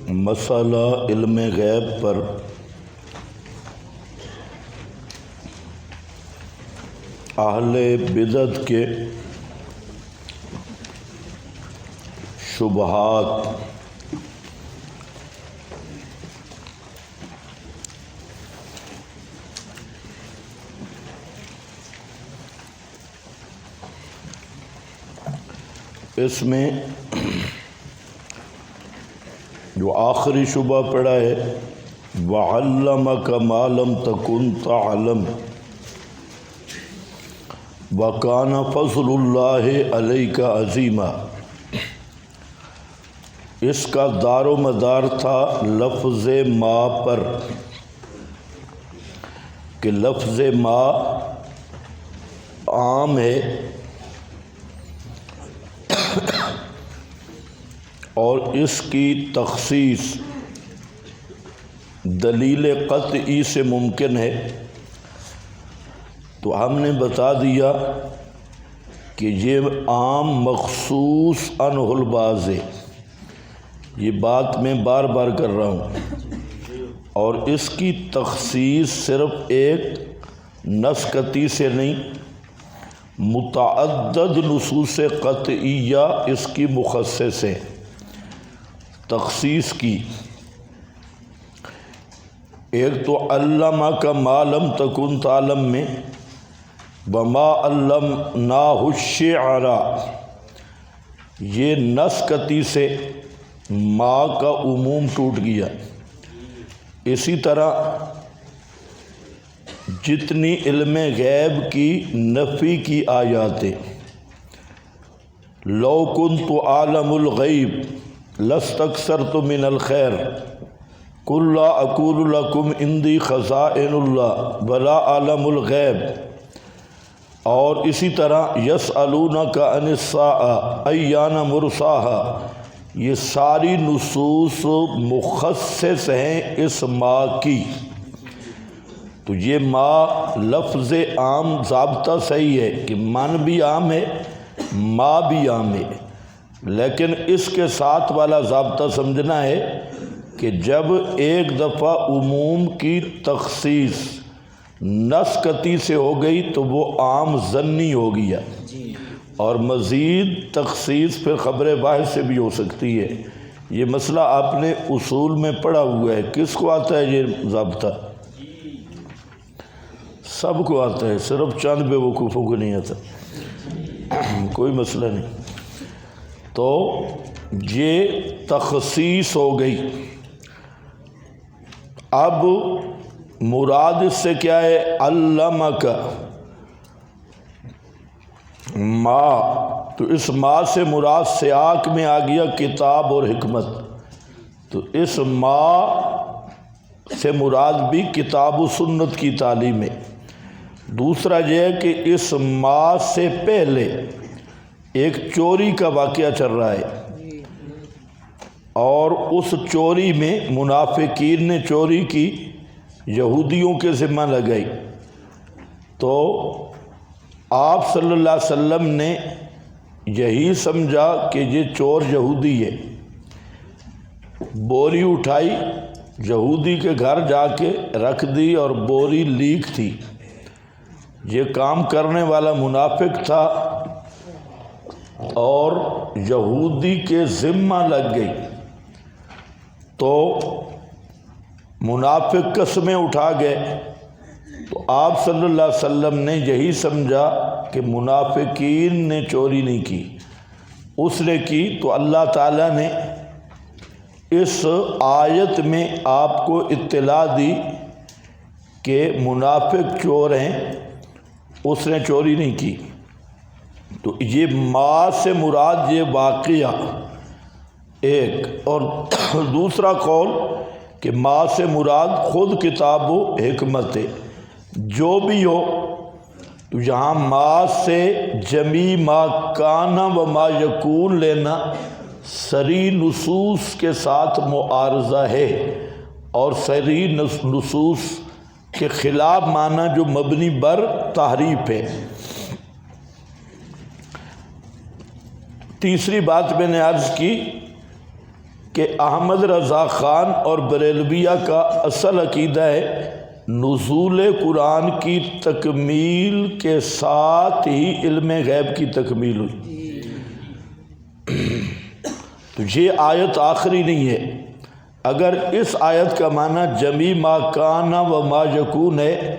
مسئلہ علم غیب پر اہل بدعت کے شبہات اس میں جو آخری شبہ پڑا ہے وَعَلَّمَكَ مَا لَمْ تَكُنْ تَعْلَمْ وَكَانَ فَضْلُ اللَّهِ عَلَيْكَ عَظِيمًا، اس کا دار و مدار تھا لفظ ما پر کہ لفظ ما عام ہے اور اس کی تخصیص دلیل قطعی سے ممکن ہے۔ تو ہم نے بتا دیا کہ یہ عام مخصوص عنہ البعض ہے، یہ بات میں بار بار کر رہا ہوں، اور اس کی تخصیص صرف ایک نص قطعی سے نہیں، متعدد نصوص قطعیہ اس کی مخصص ہے تخصیص کی۔ ایک تو علمک ما لم تکن تعلم میں وما علمناہ الشعر، یہ نص قطعی سے ما کا عموم ٹوٹ گیا۔ اسی طرح جتنی علم غیب کی نفی کی آیاتیں، لو کنت عالم الغیب لاستکثرت من الخیر قل لا اقول لکم عندی خزائن اللہ ولا عالم الغیب، اور اسی طرح یسألونک عن الساعۃ ایان مرساہا، یہ ساری نصوص مخصص ہیں اس ما کی۔ تو یہ ما لفظ عام ضابطہ صحیح ہے کہ من بھی عام ہے، ما بھی عام ہے، لیکن اس کے ساتھ والا ضابطہ سمجھنا ہے کہ جب ایک دفعہ عموم کی تخصیص نص قطعی سے ہو گئی تو وہ عام ظنی ہو گیا، اور مزید تخصیص پھر خبر واحد سے بھی ہو سکتی ہے۔ یہ مسئلہ آپ نے اصول میں پڑھا ہوا ہے، کس کو آتا ہے یہ ضابطہ؟ سب کو آتا ہے، صرف چند بے وقوفوں کو نہیں آتا، کوئی مسئلہ نہیں۔ تو یہ تخصیص ہو گئی۔ اب مراد اس سے کیا ہے؟ علمک ما، تو اس ما سے مراد سیاق میں آ گیا کتاب اور حکمت، تو اس ما سے مراد بھی کتاب و سنت کی تعلیم ہے۔ دوسرا یہ ہے کہ اس ما سے پہلے ایک چوری کا واقعہ چل رہا ہے، اور اس چوری میں منافقین نے چوری کی، یہودیوں کے ذمہ لگائی، تو آپ صلی اللہ علیہ وسلم نے یہی سمجھا کہ یہ چور یہودی ہے، بوری اٹھائی، یہودی کے گھر جا کے رکھ دی، اور بوری لیک تھی، یہ کام کرنے والا منافق تھا اور یہودی کے ذمہ لگ گئی، تو منافق قسمیں اٹھا گئے۔ تو آپ صلی اللہ علیہ وسلم نے یہی سمجھا کہ منافقین نے چوری نہیں کی، اس نے کی، تو اللہ تعالیٰ نے اس آیت میں آپ کو اطلاع دی کہ منافق چور ہیں، اس نے چوری نہیں کی۔ تو یہ ما سے مراد یہ واقعہ ایک، اور دوسرا قول کہ ما سے مراد خود کتاب و حکمت ہے۔ جو بھی ہو، تو یہاں ما سے جمی ما کانا و ما یکون لینا صریح نصوص کے ساتھ معارضہ ہے، اور صریح نصوص کے خلاف معنی جو مبنی بر تحریف ہے۔ تیسری بات میں نے عرض کی کہ احمد رضا خان اور بریلویہ کا اصل عقیدہ ہے نزول قرآن کی تکمیل کے ساتھ ہی علم غیب کی تکمیل ہوئی۔ تو یہ آیت آخری نہیں ہے۔ اگر اس آیت کا معنی جمیع ما کان و ما یکون ہے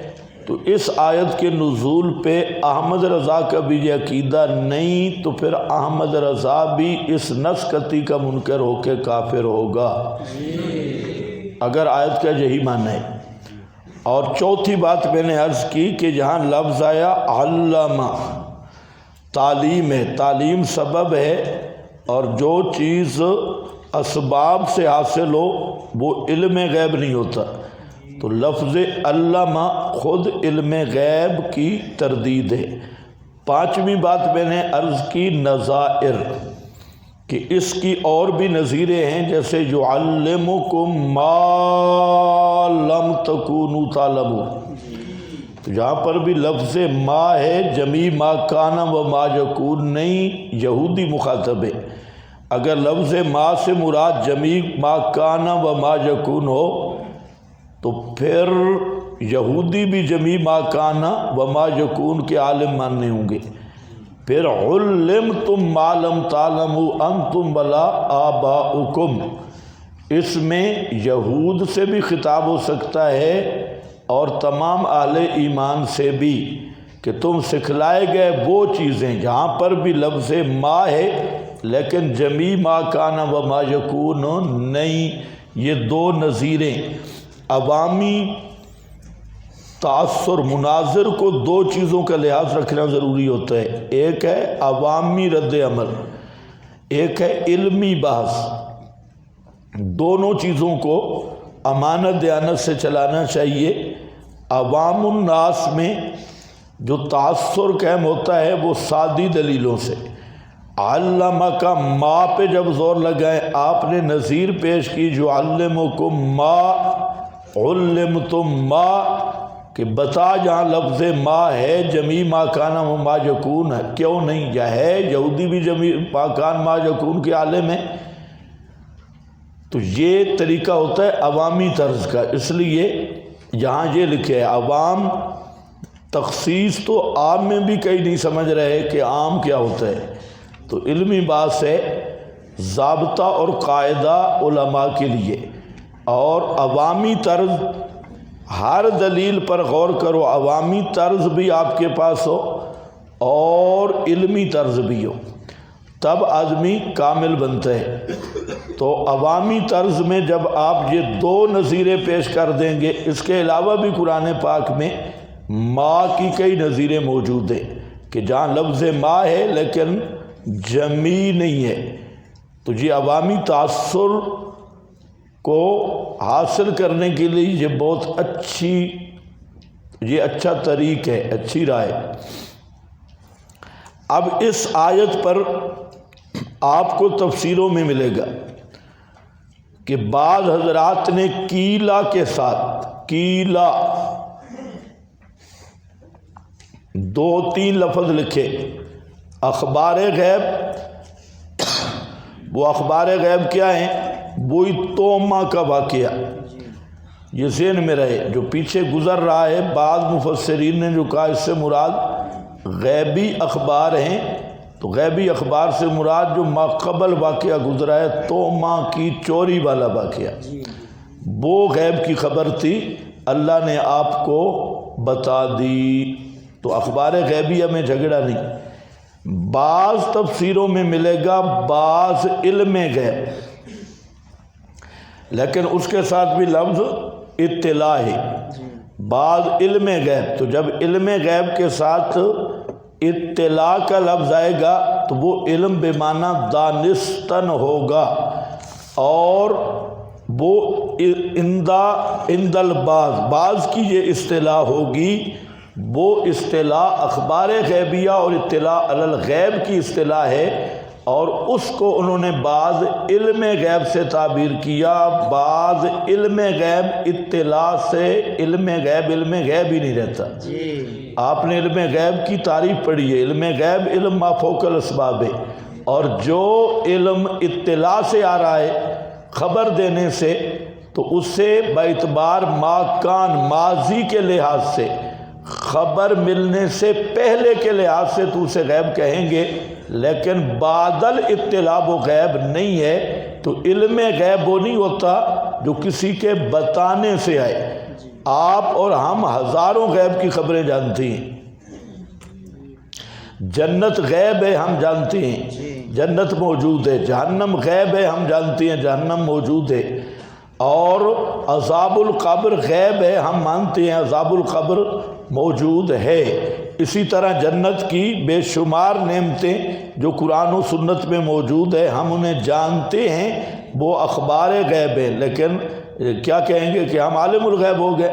تو اس آیت کے نزول پہ احمد رضا کا بھی یہ عقیدہ نہیں، تو پھر احمد رضا بھی اس نسختی کا منکر ہو کے کافر ہوگا، اگر آیت کا یہی معنی ہے۔ اور چوتھی بات میں نے عرض کی کہ جہاں لفظ آیا علامہ، تعلیم ہے، تعلیم سبب ہے، اور جو چیز اسباب سے حاصل ہو وہ علم غیب نہیں ہوتا، تو لفظ علامہ خود علم غیب کی تردید ہے۔ پانچویں بات میں نے عرض کی نظائر، کہ اس کی اور بھی نظیریں ہیں، جیسے یعلمکم ما لم تکونوا تعلمون، تو جہاں پر بھی لفظ ما ہے، جمیع ما کان و ما یکون نہیں، یہودی مخاطب ہے۔ اگر لفظ ما سے مراد جمیع ما کان و ما یکون ہو تو پھر یہودی بھی جمیع ما کان و ما یکون کے عالم ماننے ہوں گے۔ پھر علمتم ما لم تعلموا انتم ولا آباؤکم، اس میں یہود سے بھی خطاب ہو سکتا ہے اور تمام اہل ایمان سے بھی، کہ تم سکھلائے گئے وہ چیزیں، جہاں پر بھی لفظ ما ہے لیکن جمیع ما کان و ما یکون نہیں۔ یہ دو نظیریں۔ عوامی تاثر، مناظر کو دو چیزوں کا لحاظ رکھنا ضروری ہوتا ہے، ایک ہے عوامی رد عمل، ایک ہے علمی بحث۔ دونوں چیزوں کو امانت دیانت سے چلانا چاہیے۔ عوام الناس میں جو تاثر قائم ہوتا ہے وہ سادی دلیلوں سے۔ علامہ کا ما پہ جب زور لگائیں، آپ نے نظیر پیش کی جو علمکم ما علمتم ما، کہ بتا جہاں لفظ ما ہے جمیع ما کان و ما یکون ہے، کیوں نہیں؟ یا ہے یہودی بھی جمیع ما کان ما یکون کے عالم ہے۔ تو یہ طریقہ ہوتا ہے عوامی طرز کا، اس لیے یہاں یہ لکھے ہے عوام، تخصیص تو عام میں بھی کئی نہیں سمجھ رہے کہ عام کیا ہوتا ہے، تو علمی بات سے ضابطہ اور قاعدہ علماء کے لیے، اور عوامی طرز ہر دلیل پر غور کرو، عوامی طرز بھی آپ کے پاس ہو اور علمی طرز بھی ہو، تب آدمی کامل بنتا ہے۔ تو عوامی طرز میں جب آپ یہ دو نظیریں پیش کر دیں گے، اس کے علاوہ بھی قرآن پاک میں ما کی کئی نظیریں موجود ہیں، کہ جہاں لفظ ما ہے لیکن جمیع نہیں ہے، تو یہ عوامی تاثر کو حاصل کرنے کے لیے یہ بہت اچھا طریق ہے، اچھی راہ ہے۔ اب اس آیت پر آپ کو تفسیروں میں ملے گا کہ بعض حضرات نے کیلا کے ساتھ، کیلا دو تین لفظ لکھے، اخبار غیب۔ وہ اخبار غیب کیا ہیں؟ وہی توما کا واقعہ، یہ ذہن میں رہے، جو پیچھے گزر رہا ہے۔ بعض مفسرین نے جو کہا اس سے مراد غیبی اخبار ہیں، تو غیبی اخبار سے مراد جو ماقبل واقعہ گزرا ہے، توما کی چوری والا واقعہ، وہ غیب کی خبر تھی، اللہ نے آپ کو بتا دی۔ تو اخبار غیبیہ میں جھگڑا نہیں۔ بعض تفسیروں میں ملے گا بعض علم غیب، لیکن اس کے ساتھ بھی لفظ اطلاع ہے، بعض علم غیب۔ تو جب علم غیب کے ساتھ اطلاع کا لفظ آئے گا تو وہ علم بے معنی دانستن ہوگا، اور وہ عند البعض، بعض کی یہ اصطلاح ہوگی، وہ اصطلاح اخبار غیبیہ اور اطلاع علی الغیب کی اصطلاح ہے، اور اس کو انہوں نے بعض علم غیب سے تعبیر کیا۔ بعض علم غیب اطلاع سے، علم غیب ہی نہیں رہتا۔ آپ نے علم غیب کی تعریف پڑھی ہے، علم غیب علم ما فوق الاسباب ہے، اور جو علم اطلاع سے آ رہا ہے خبر دینے سے تو اس سے باعتبار ماکان ماضی کے لحاظ سے خبر ملنے سے پہلے کے لحاظ سے تو اسے غیب کہیں گے، لیکن بعدل اطلاع وہ غیب نہیں ہے۔ تو علم غیب وہ نہیں ہوتا جو کسی کے بتانے سے آئے۔ آپ اور ہم ہزاروں غیب کی خبریں جانتے ہیں۔ جنت غیب ہے، ہم جانتے ہیں جنت موجود ہے، جہنم غیب ہے، ہم جانتے ہیں جہنم موجود ہے، اور عذاب القبر غیب ہے، ہم مانتے ہیں عذاب القبر موجود ہے۔ اسی طرح جنت کی بے شمار نعمتیں جو قرآن و سنت میں موجود ہے، ہم انہیں جانتے ہیں، وہ اخبار غیب ہیں، لیکن کیا کہیں گے کہ ہم عالم الغیب ہو گئے؟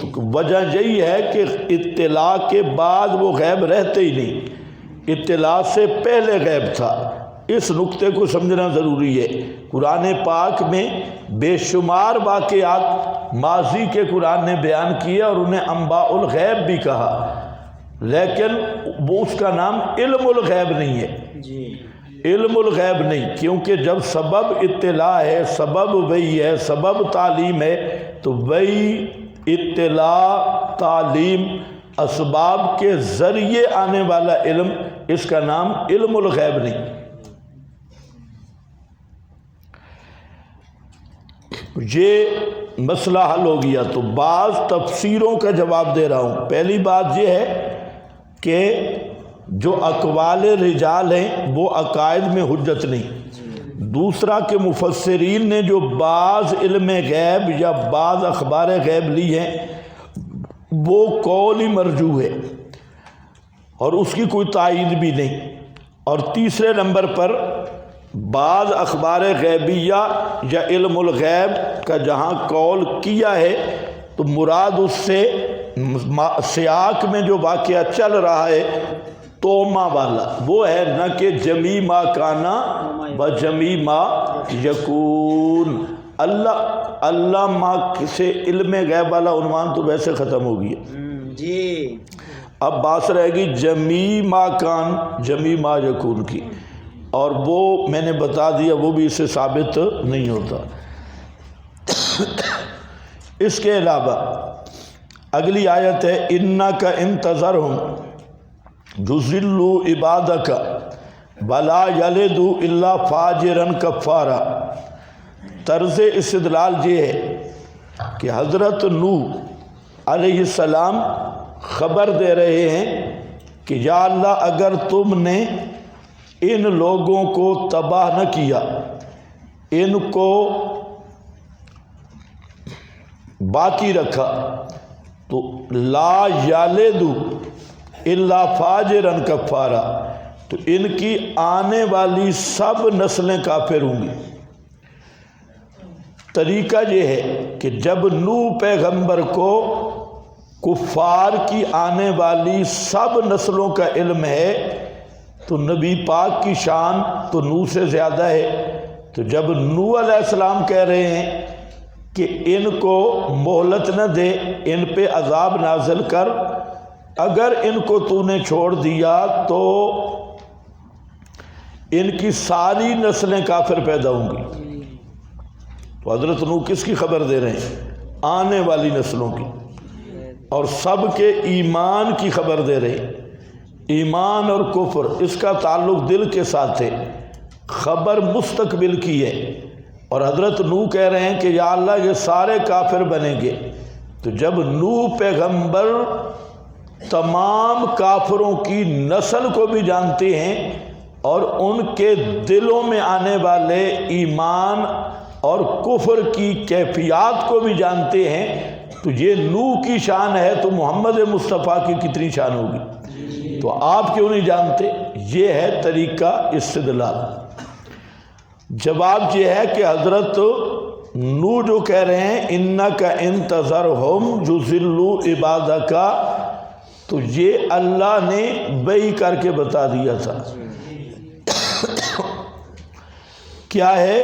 تو وجہ یہی ہے کہ اطلاع کے بعد وہ غیب رہتے ہی نہیں، اطلاع سے پہلے غیب تھا۔ اس نقطے کو سمجھنا ضروری ہے۔ قرآن پاک میں بے شمار واقعات ماضی کے قرآن نے بیان کیے اور انہیں انباء الغیب بھی کہا، لیکن وہ اس کا نام علم الغیب نہیں ہے، علم الغیب نہیں، کیونکہ جب سبب اطلاع ہے، سبب وحی ہے، سبب تعلیم ہے، تو وحی، اطلاع، تعلیم، اسباب کے ذریعے آنے والا علم، اس کا نام علم الغیب نہیں۔ یہ مسئلہ حل ہو گیا۔ تو بعض تفسیروں کا جواب دے رہا ہوں۔ پہلی بات یہ ہے کہ جو اقوال رجال ہیں وہ عقائد میں حجت نہیں۔ دوسرا کہ مفسرین نے جو بعض علم غیب یا بعض اخبار غیب لی ہیں وہ قول ہی مرجوح ہے اور اس کی کوئی تائید بھی نہیں۔ اور تیسرے نمبر پر بعض اخبار غیبیہ یا علم الغیب کا جہاں قول کیا ہے تو مراد اس سے سیاق میں جو واقعہ چل رہا ہے توما والا وہ ہے، نہ کہ جمی ما کانا و جمی ما یکون۔ اللہ ما سے علم غیب والا عنوان تو ویسے ختم ہو گیا جی، اب بات رہے گی جمی ما کان جمی ما یکون کی، اور وہ میں نے بتا دیا وہ بھی اس سے ثابت نہیں ہوتا۔ اس کے علاوہ اگلی آیت ہے اِنَّكَ إِن تَذَرْهُمْ يُضِلُّوا عِبَادَكَ وَلَا يَلِدُوا إِلَّا فَاجِرًا كَفَّارًا۔ طرز استدلال یہ ہے کہ حضرت نوح علیہ السلام خبر دے رہے ہیں کہ یا اللہ اگر تم نے ان لوگوں کو تباہ نہ کیا، ان کو باقی رکھا، تو لا یالدو الا فاجرا کفارا، تو ان کی آنے والی سب نسلیں کافر ہوں گی۔ طریقہ یہ ہے کہ جب نوح پیغمبر کو کفار کی آنے والی سب نسلوں کا علم ہے تو نبی پاک کی شان تو نوح سے زیادہ ہے۔ تو جب نوح علیہ السلام کہہ رہے ہیں کہ ان کو مہلت نہ دے، ان پہ عذاب نازل کر، اگر ان کو تو نے چھوڑ دیا تو ان کی ساری نسلیں کافر پیدا ہوں گی۔ تو حضرت نوح کس کی خبر دے رہے ہیں؟ آنے والی نسلوں کی، اور سب کے ایمان کی خبر دے رہے ہیں۔ ایمان اور کفر اس کا تعلق دل کے ساتھ ہے، خبر مستقبل کی ہے، اور حضرت نوح کہہ رہے ہیں کہ یا اللہ یہ سارے کافر بنیں گے۔ تو جب نوح پیغمبر تمام کافروں کی نسل کو بھی جانتے ہیں اور ان کے دلوں میں آنے والے ایمان اور کفر کی کیفیات کو بھی جانتے ہیں، تو یہ نوح کی شان ہے تو محمد مصطفیٰ کی کتنی شان ہوگی؟ تو آپ کیوں نہیں جانتے؟ یہ ہے طریقہ استدلال۔ جواب یہ ہے کہ حضرت نوح جو کہہ رہے ہیں اِنَّكَ إِن تَذَرْهُمْ يُضِلُّوا عِبَادَكَ، تو یہ اللہ نے وحی کر کے بتا دیا تھا۔ کیا ہے؟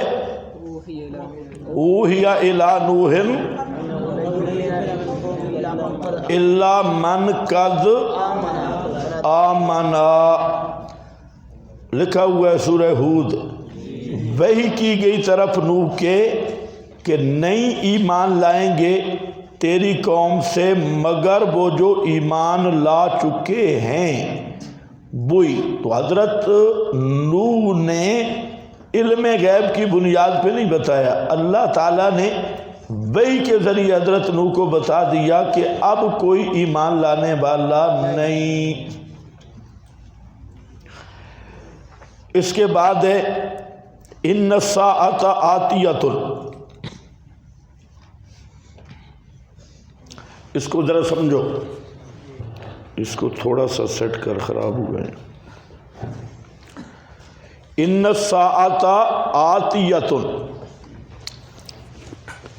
اوحی الی نوح الا من قد آمنا، لکھا ہوا ہے سورہ ہود وحی کی گئی طرف نوح کے کہ نہیں ایمان لائیں گے تیری قوم سے مگر وہ جو ایمان لا چکے ہیں وہی۔ تو حضرت نوح نے علم غیب کی بنیاد پہ نہیں بتایا، اللہ تعالیٰ نے وحی کے ذریعے حضرت نوح کو بتا دیا کہ اب کوئی ایمان لانے والا نہیں۔ اس کے بعد ہے ان الساعۃ آتیۃ، اس کو ذرا سمجھو، اس کو تھوڑا سا سیٹ کر، خراب ہو گئے۔ ان الساعۃ آتیۃ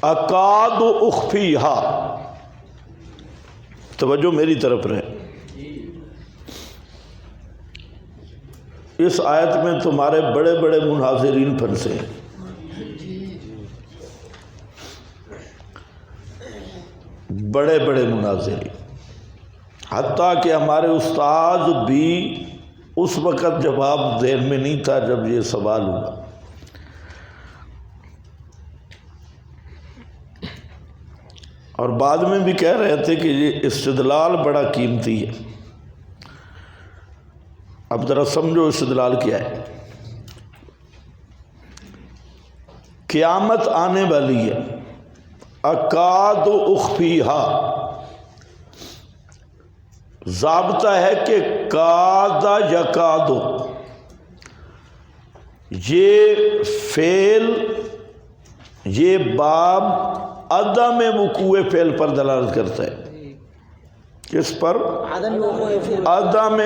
اکاد اخفیہا، توجہ میری طرف رہے، اس آیت میں تمہارے بڑے بڑے مناظرین پھنسے ہیں۔ بڑے بڑے مناظرین، حتیٰ کہ ہمارے استاد بھی اس وقت جواب ذہن میں نہیں تھا جب یہ سوال ہوا۔ اور بعد میں بھی کہہ رہے تھے کہ یہ استدلال بڑا قیمتی ہے۔ اب ذرا سمجھو استدلال کیا ہے۔ قیامت آنے والی ہے، اکاد اخفیہا، ضابطہ ہے کہ کاد یکاد، یہ فعل، یہ باب عدم وقوع فعل پر دلالت کرتا ہے۔ کس پر؟ عدم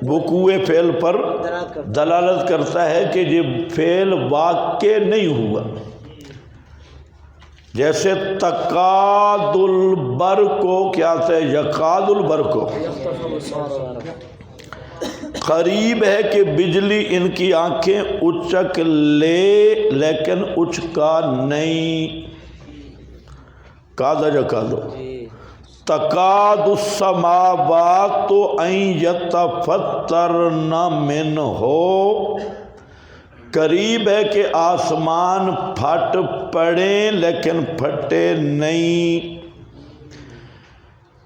وقوع فعل پر دلالت کرتا ہے کہ یہ فعل واقع نہیں ہوا۔ جیسے تکاد البرق کو کیا ہے؟ یکاد البرق، قریب ہے کہ بجلی ان کی آنکھیں اچک لے لیکن اچکا نہیں۔ کادا یکادو، تکاد السماوات ان یتفطرن منہ، قریب ہے کہ آسمان پھٹ پڑیں لیکن پھٹے نہیں۔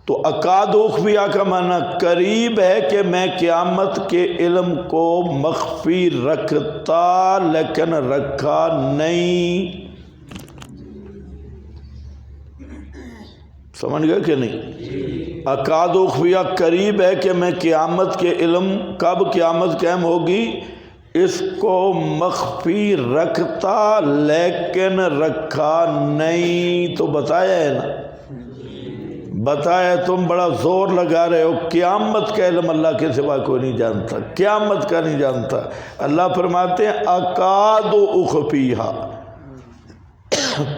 تو اکاد اخفیہ کا معنی قریب ہے کہ میں قیامت کے علم کو مخفی رکھتا لیکن رکھا نہیں۔ سمجھ گئے کہ نہیں؟ اکاد اخفیہ قریب ہے کہ میں قیامت کے علم، کب قیامت قائم ہوگی، اس کو مخفی رکھتا لیکن رکھا نہیں۔ تو بتایا ہے نا، بتایا، تم بڑا زور لگا رہے ہو قیامت کا علم اللہ کے سوا کوئی نہیں جانتا، قیامت کا نہیں جانتا۔ اللہ فرماتے ہیں اکاد اخفیہا،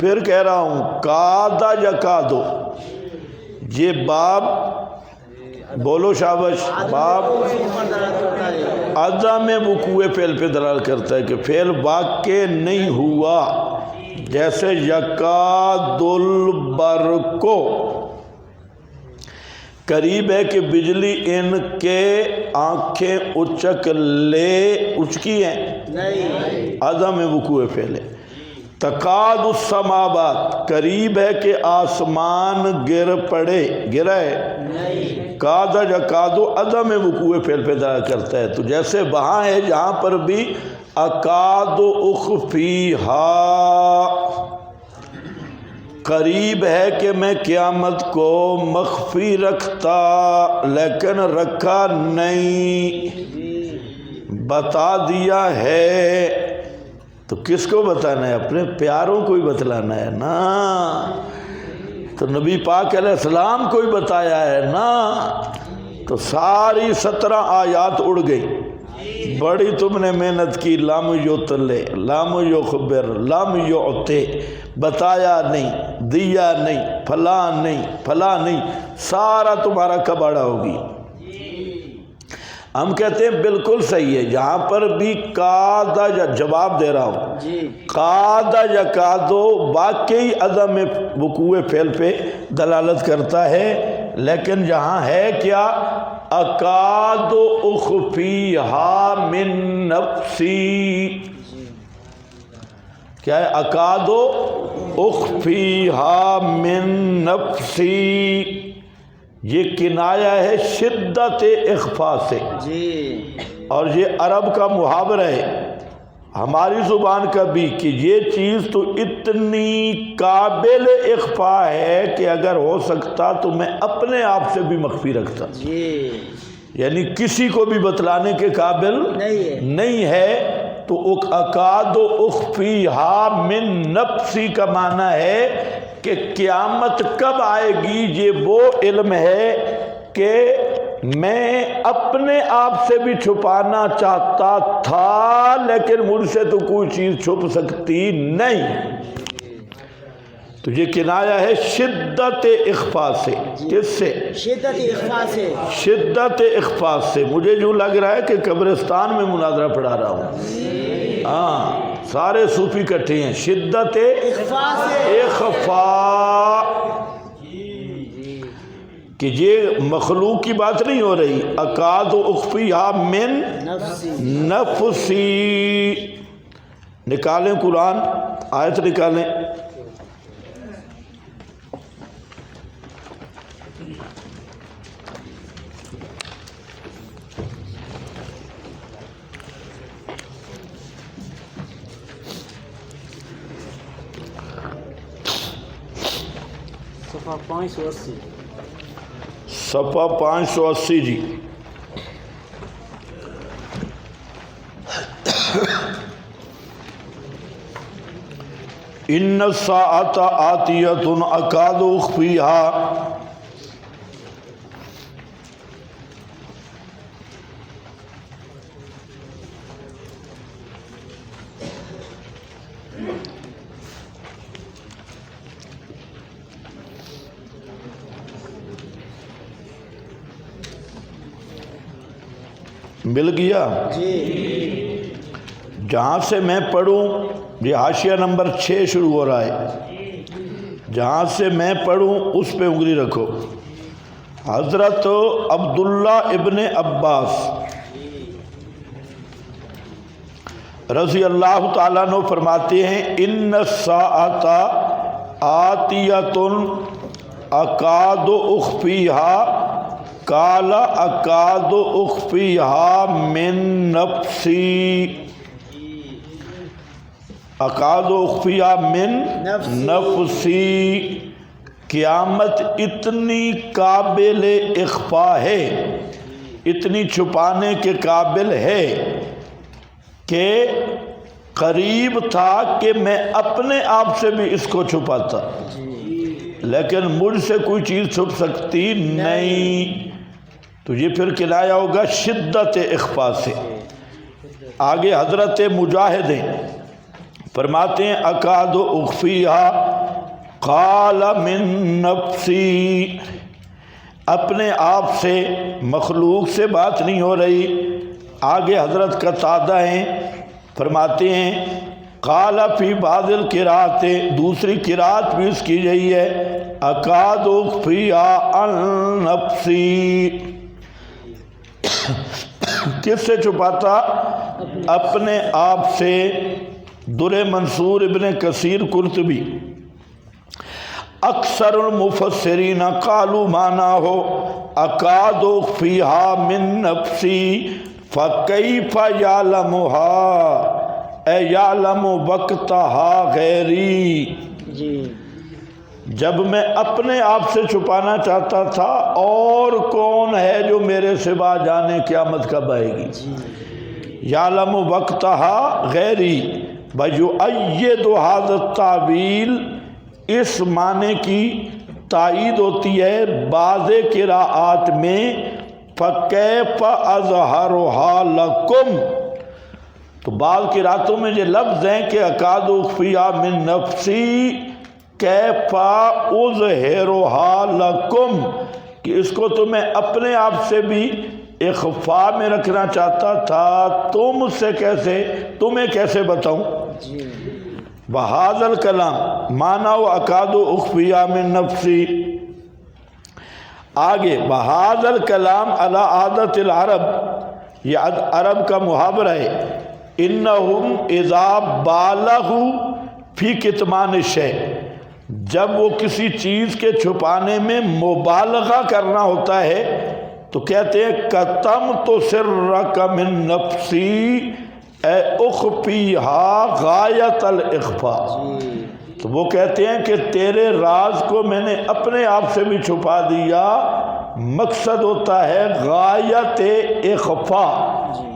پھر کہہ رہا ہوں کادا یکادو، یہ باب، بولو شابش، باب عدم وقوع فعل پہ دلالت کرتا ہے کہ فعل واقع نہیں ہوا۔ جیسے یکاد البرق، قریب ہے کہ بجلی ان کے آنکھیں اچک لے، اچکی ہیں نہیں، عدم وقوع فعل ہے۔ تکاد السماوات، قریب ہے کہ آسمان گر پڑے، گرا ہے، کاد یکاد عدم وقوع فعل پہ دلالت کرتا ہے۔ تو جیسے وہاں ہے جہاں پر بھی اکاد اخفیہا، قریب ہے کہ میں قیامت کو مخفی رکھتا لیکن رکھا نہیں، بتا دیا ہے۔ تو کس کو بتانا ہے؟ اپنے پیاروں کو ہی بتلانا ہے نا۔ تو نبی پاک علیہ السلام کو ہی بتایا ہے نا۔ تو ساری 17 آیات اڑ گئی، بڑی تم نے محنت کی، لم یطلع، لم یخبر، لم یعطی، بتایا نہیں، دیا نہیں، فلاں نہیں، فلاں نہیں، سارا تمہارا کباڑا ہوگی۔ ہم کہتے ہیں بالکل صحیح ہے، جہاں پر بھی کادا، جواب دے رہا ہوں، کادا یکادو واقعی عدم وقوع فعل پہ دلالت کرتا ہے، لیکن جہاں ہے کیا، اکاد اخفیہا من نفسی، کیا ہے؟ اکادو اخفیہا من نفسی، یہ کنایہ ہے شدت اخفا سے جی، اور یہ عرب کا محاورہ ہے، ہماری زبان کا بھی، کہ یہ چیز تو اتنی قابل اخفا ہے کہ اگر ہو سکتا تو میں اپنے آپ سے بھی مخفی رکھتا، جی، یعنی کسی کو بھی بتلانے کے قابل نہیں ہے۔ تو اکاد اخفیہا من نفسی کا معنی ہے کہ قیامت کب آئے گی، یہ وہ علم ہے کہ میں اپنے آپ سے بھی چھپانا چاہتا تھا لیکن مجھ سے تو کوئی چیز چھپ سکتی نہیں۔ تو یہ کنایہ ہے شدت اخفا سے۔ کس سے؟ شدت اخفا سے۔ شدت اخفا سے۔ مجھے یوں لگ رہا ہے کہ قبرستان میں مناظرہ پڑھا رہا ہوں، ہاں، سارے صوفی کٹھے ہیں۔ شدت اخفا سے، اخفا، کہ یہ مخلوق کی بات نہیں ہو رہی۔ اکاد اخفیہا من نفسی، نکالیں قرآن، آیت نکالیں۔ صفحہ 580، صفحہ 580 جی۔ ان الساعۃ آتیۃ اکاد اخفیہا، مل گیا جی، جہاں سے میں پڑھوں، یہ حاشیہ نمبر 6 شروع ہو رہا ہے، جہاں سے میں پڑھوں اس پہ انگلی رکھو۔ حضرت عبداللہ ابن عباس رضی اللہ تعالیٰ عنہ فرماتے ہیں ان الساعۃ آتیۃ اکاد اخفیہا، قال اکاد اخفیہا من نفسی، اکاد اخفیہا من نفسی، قیامت اتنی قابل اخفا ہے، اتنی چھپانے کے قابل ہے کہ قریب تھا کہ میں اپنے آپ سے بھی اس کو چھپاتا لیکن مجھ سے کوئی چیز چھپ سکتی نہیں۔ تو یہ پھر کنایہ ہوگا شدت اخفا سے۔ آگے حضرت مجاہد فرماتے ہیں اکاد اخفیہا قال من نفسی، اپنے آپ سے، مخلوق سے بات نہیں ہو رہی۔ آگے حضرت قتادہ ہیں، فرماتے ہیں قال فی بعض القراءات، دوسری قراءت بھی اس کی یہی ہے، اکاد اخفیہا عن نفسی، کس سے چھپاتا؟ اپنے آپ سے۔ در منصور ابن کثیر قرطبی اکثر المفسرین قالوا معناہ اکاد اخفیہا من نفسی فکیف یعلمها اے یعلم وقتها غیری، جب میں اپنے آپ سے چھپانا چاہتا تھا اور کون ہے جو میرے سوا جانے قیامت کب آئے گی۔ یعلم وقتها غیری ویؤید ھذا التعویل، اس معنی کی تائید ہوتی ہے بعض قراءات میں فَكَيْفَ أَظْهَرُهَا لَكُمْ، تو بعض قراءتوں میں یہ لفظ ہیں کہ اکاد اخفیہا من نفسی کیف اظہرها لکم، کہ اس کو تو میں اپنے آپ سے بھی اخفا میں رکھنا چاہتا تھا، تم سے کیسے، تمہیں کیسے بتاؤں۔ بہذا الکلام معنی اکاد اخفیہا من نفسی۔ آگے بہذا الکلام علی عادت العرب، یہ عرب کا محاورہ ہے، انہم اذا بالغوا فی کتمان شیء، جب وہ کسی چیز کے چھپانے میں مبالغہ کرنا ہوتا ہے تو کہتے ہیں کتمت سرک من نفسی اے اخفیہا غایت الاخفاء، تو وہ کہتے ہیں کہ تیرے راز کو میں نے اپنے آپ سے بھی چھپا دیا، مقصد ہوتا ہے غایت اخفاء،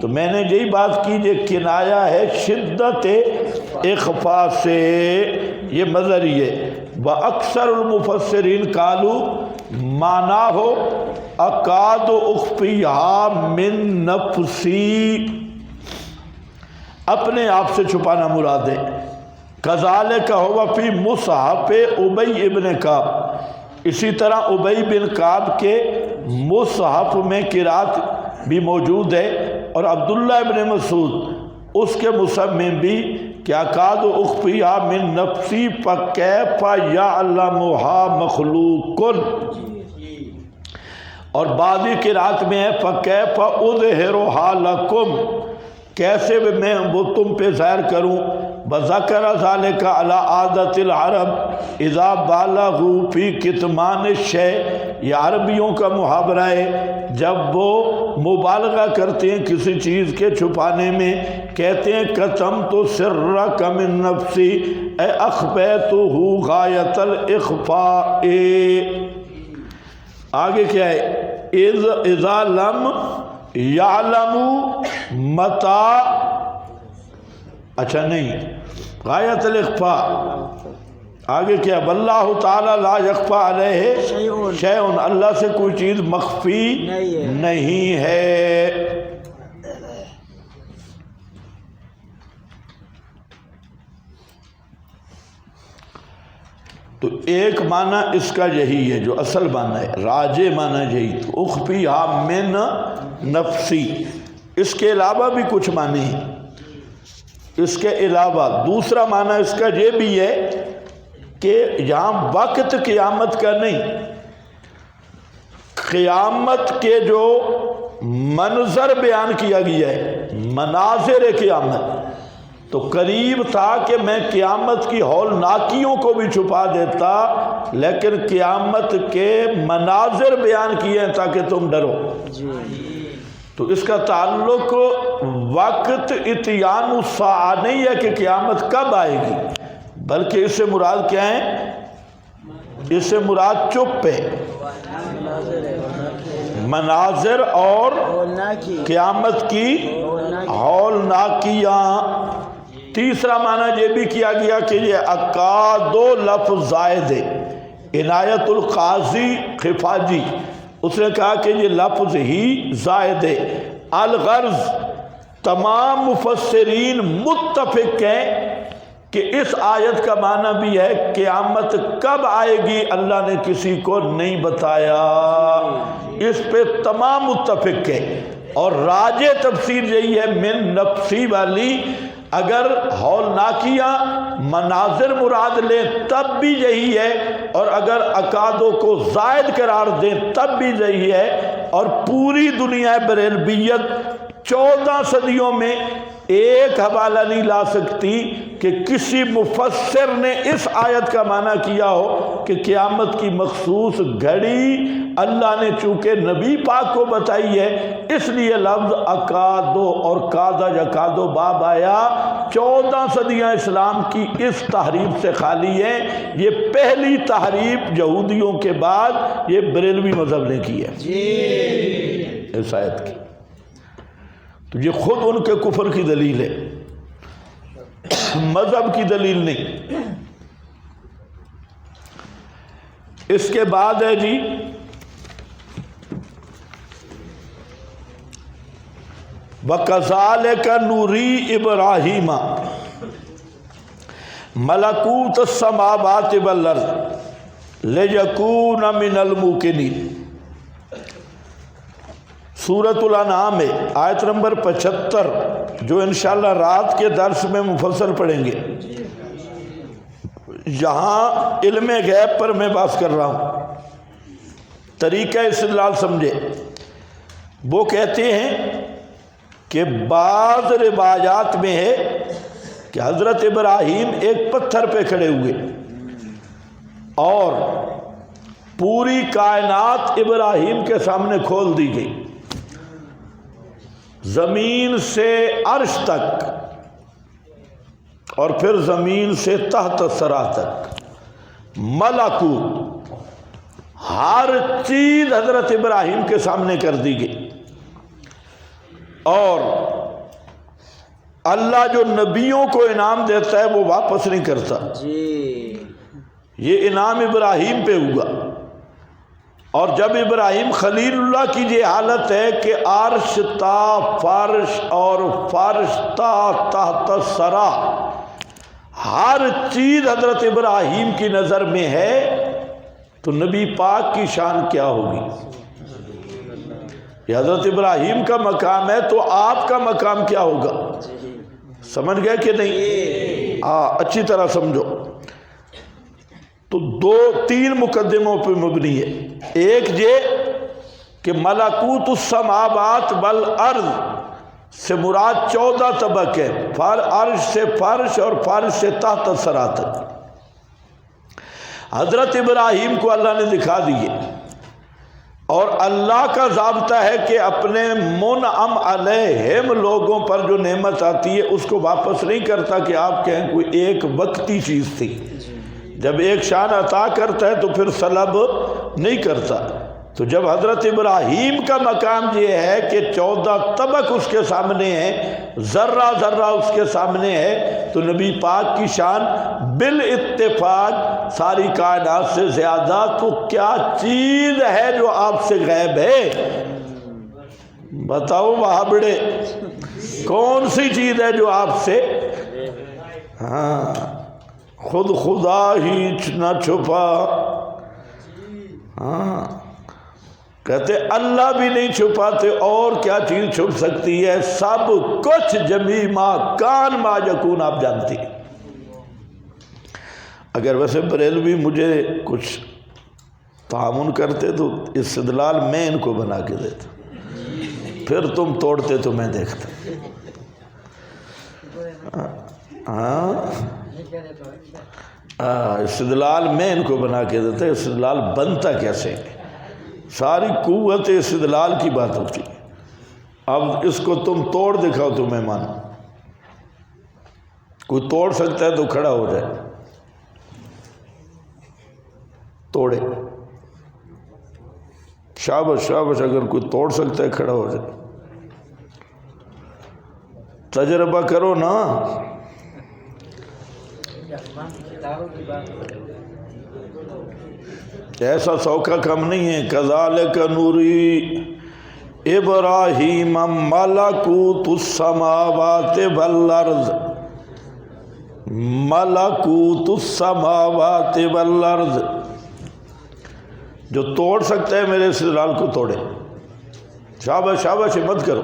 تو میں نے یہی بات کی یہ کنایا ہے شدت اخفاء سے، یہ مظہری ہے۔ وَأَكْثَرُ الْمُفَسِّرِينَ قَالُوا مانا ہو اکاد اخفیہا من نفسی، اپنے آپ سے چھپانا مراد ہے۔ کذالک ہوا فی مصحف ابی ابن کعب، اسی طرح ابی بن کعب کے مصحف میں قرات بھی موجود ہے، اور عبداللہ ابن مسعود اس کے مصحف میں بھی کیا اکاد اخفیہا من نفسی فکیف یعلمھا مخلوق، اور بعضی قرات میں ہے فکیف اظہرھا لکم، کیسے میں وہ تم پہ ظاہر کروں۔ وذکر ذلک علی عادت العرب اذا بالغوا فی کتمان الشیء، یہ عربیوں کا محاورہ ہے، جب وہ مبالغہ کرتے ہیں کسی چیز کے چھپانے میں کہتے ہیں کتمت سرک من نفسی اے اخفیتہ غایت الاخفاء۔ آگے کیا ہے، اذا لم یعلموا متى، اچھا نہیں، غایت الاخفاء، آگے کیا، واللہ تعالی لا یخفی علیہ شیء، اللہ سے کوئی چیز مخفی نہیں ہے۔ تو ایک معنی اس کا یہی ہے جو اصل معنی ہے، راجع معنی یہی، تو اخفیہا من نفسی۔ اس کے علاوہ بھی کچھ معنی ہیں، اس کے علاوہ دوسرا معنی اس کا یہ بھی ہے کہ یہاں وقت قیامت کا نہیں، قیامت کے جو منظر بیان کیا گیا ہے، مناظر قیامت، تو قریب تھا کہ میں قیامت کی ہولناکیوں کو بھی چھپا دیتا، لیکن قیامت کے مناظر بیان کیے ہیں تاکہ تم ڈرو۔ تو اس کا تعلق وقت اتیان الساعہ نہیں ہے کہ قیامت کب آئے گی، بلکہ اس سے مراد کیا ہے، اس سے مراد چپ ہے، مناظر اور قیامت کی ہولناکیاں۔ تیسرا معنی یہ بھی کیا گیا کہ یہ اکاد لفظ زائد ہے، عنایت القاضی خفاجی اس نے کہا کہ یہ لفظ ہی زائد ہے۔ الغرض تمام مفسرین متفق ہیں کہ اس آیت کا معنی بھی ہے قیامت کب آئے گی اللہ نے کسی کو نہیں بتایا، اس پہ تمام متفق ہیں، اور راجع تفسیر یہی ہے من نفسی والی، اگر ہولناکیاں مناظر مراد لیں تب بھی یہی ہے، اور اگر اکادوں کو زائد قرار دیں تب بھی یہی ہے، اور پوری دنیا بریلویت 14 صدیوں میں ایک حوالہ نہیں لا سکتی کہ کسی مفسر نے اس آیت کا معنی کیا ہو کہ قیامت کی مخصوص گھڑی اللہ نے چونکہ نبی پاک کو بتائی ہے اس لیے لفظ اکادو اور کادا یا کادو باب آیا۔ 14 صدیاں اسلام کی اس تحریف سے خالی ہیں، یہ پہلی تحریف یہودیوں کے بعد یہ بریلوی مذہب نے کی ہے اس آیت کی، تو یہ خود ان کے کفر کی دلیل ہے، مذہب کی دلیل نہیں۔ اس کے بعد ہے جی وَكَذَلِكَ نُرِي إِبْرَاهِيمَ مَلَكُوتَ السَّمَاوَاتِ وَالْأَرْضِ لِيَكُونَ مِنَ الْمُوقِنِينَ۔ سورۃ الانعام ہے، آیت نمبر 75، جو انشاءاللہ رات کے درس میں مفصل پڑھیں گے۔ یہاں علم غیب پر میں بات کر رہا ہوں، طریقہ استدلال سمجھے۔ وہ کہتے ہیں کہ بعض روایات میں ہے کہ حضرت ابراہیم ایک پتھر پہ کھڑے ہوئے اور پوری کائنات ابراہیم کے سامنے کھول دی گئی، زمین سے عرش تک اور پھر زمین سے تحت ثری تک ملکوت، ہر چیز حضرت ابراہیم کے سامنے کر دی گئی۔ اور اللہ جو نبیوں کو انعام دیتا ہے وہ واپس نہیں کرتا، یہ انعام ابراہیم پہ ہوا۔ اور جب ابراہیم خلیل اللہ کی یہ حالت ہے کہ عرش تا فرش اور فرش تا تحت ثری، ہر چیز حضرت ابراہیم کی نظر میں ہے، تو نبی پاک کی شان کیا ہوگی؟ یہ حضرت ابراہیم کا مقام ہے تو آپ کا مقام کیا ہوگا؟ سمجھ گئے کہ نہیں؟ اچھی طرح سمجھو۔ تو تین مقدموں پہ مبنی ہے۔ ایک یہ کہ ملکوت السماوات والارض سے مراد 14 طبق ہے، عرش سے فرش اور فرش سے تحت ثری تک۔ حضرت ابراہیم کو اللہ نے دکھا دیے، اور اللہ کا ضابطہ ہے کہ اپنے منعم علیہم لوگوں پر جو نعمت آتی ہے اس کو واپس نہیں کرتا کہ آپ کہیں کوئی ایک وقتی چیز تھی۔ جب ایک شان عطا کرتا ہے تو پھر سلب نہیں کرتا۔ تو جب حضرت ابراہیم کا مقام یہ ہے کہ 14 طبق اس کے سامنے ہے، ذرہ ذرہ اس کے سامنے ہے، تو نبی پاک کی شان بالاتفاق ساری کائنات سے زیادہ تو کیا چیز ہے جو آپ سے غائب ہے؟ بتاؤ وہابڑے، کون سی چیز ہے جو آپ سے؟ خود خدا ہی نہ چھپا، کہتے اللہ بھی نہیں چھپاتے، اور کیا چیز چھپ سکتی ہے؟ سب کچھ جمیع ما کان ما یکون آپ جانتی ہیں۔ اگر ویسے بریلوی مجھے کچھ تعاون کرتے تو استدلال میں ان کو بنا کے دیتا، پھر تم توڑتے تو میں دیکھتا۔ استدلال میں ان کو بنا کے دیتا، استدلال بنتا کیسے؟ ساری قوت استدلال کی بات ہوتی ہے۔ اب اس کو تم توڑ دکھاؤ تو میں مانوں۔ کوئی توڑ سکتا ہے تو کھڑا ہو جائے، توڑے، شابش شابش، اگر کوئی توڑ سکتا ہے کھڑا ہو جائے۔ تجربہ کرو نا۔ ایسا سوکھا کم نہیں ہے۔ کذالک نوری ابراہیم ملکوت السماوات والارض، ملکوت السماوات والارض۔ جو توڑ سکتا ہے میرے استدلال کو توڑے۔ شاباش شاباش، مت کرو۔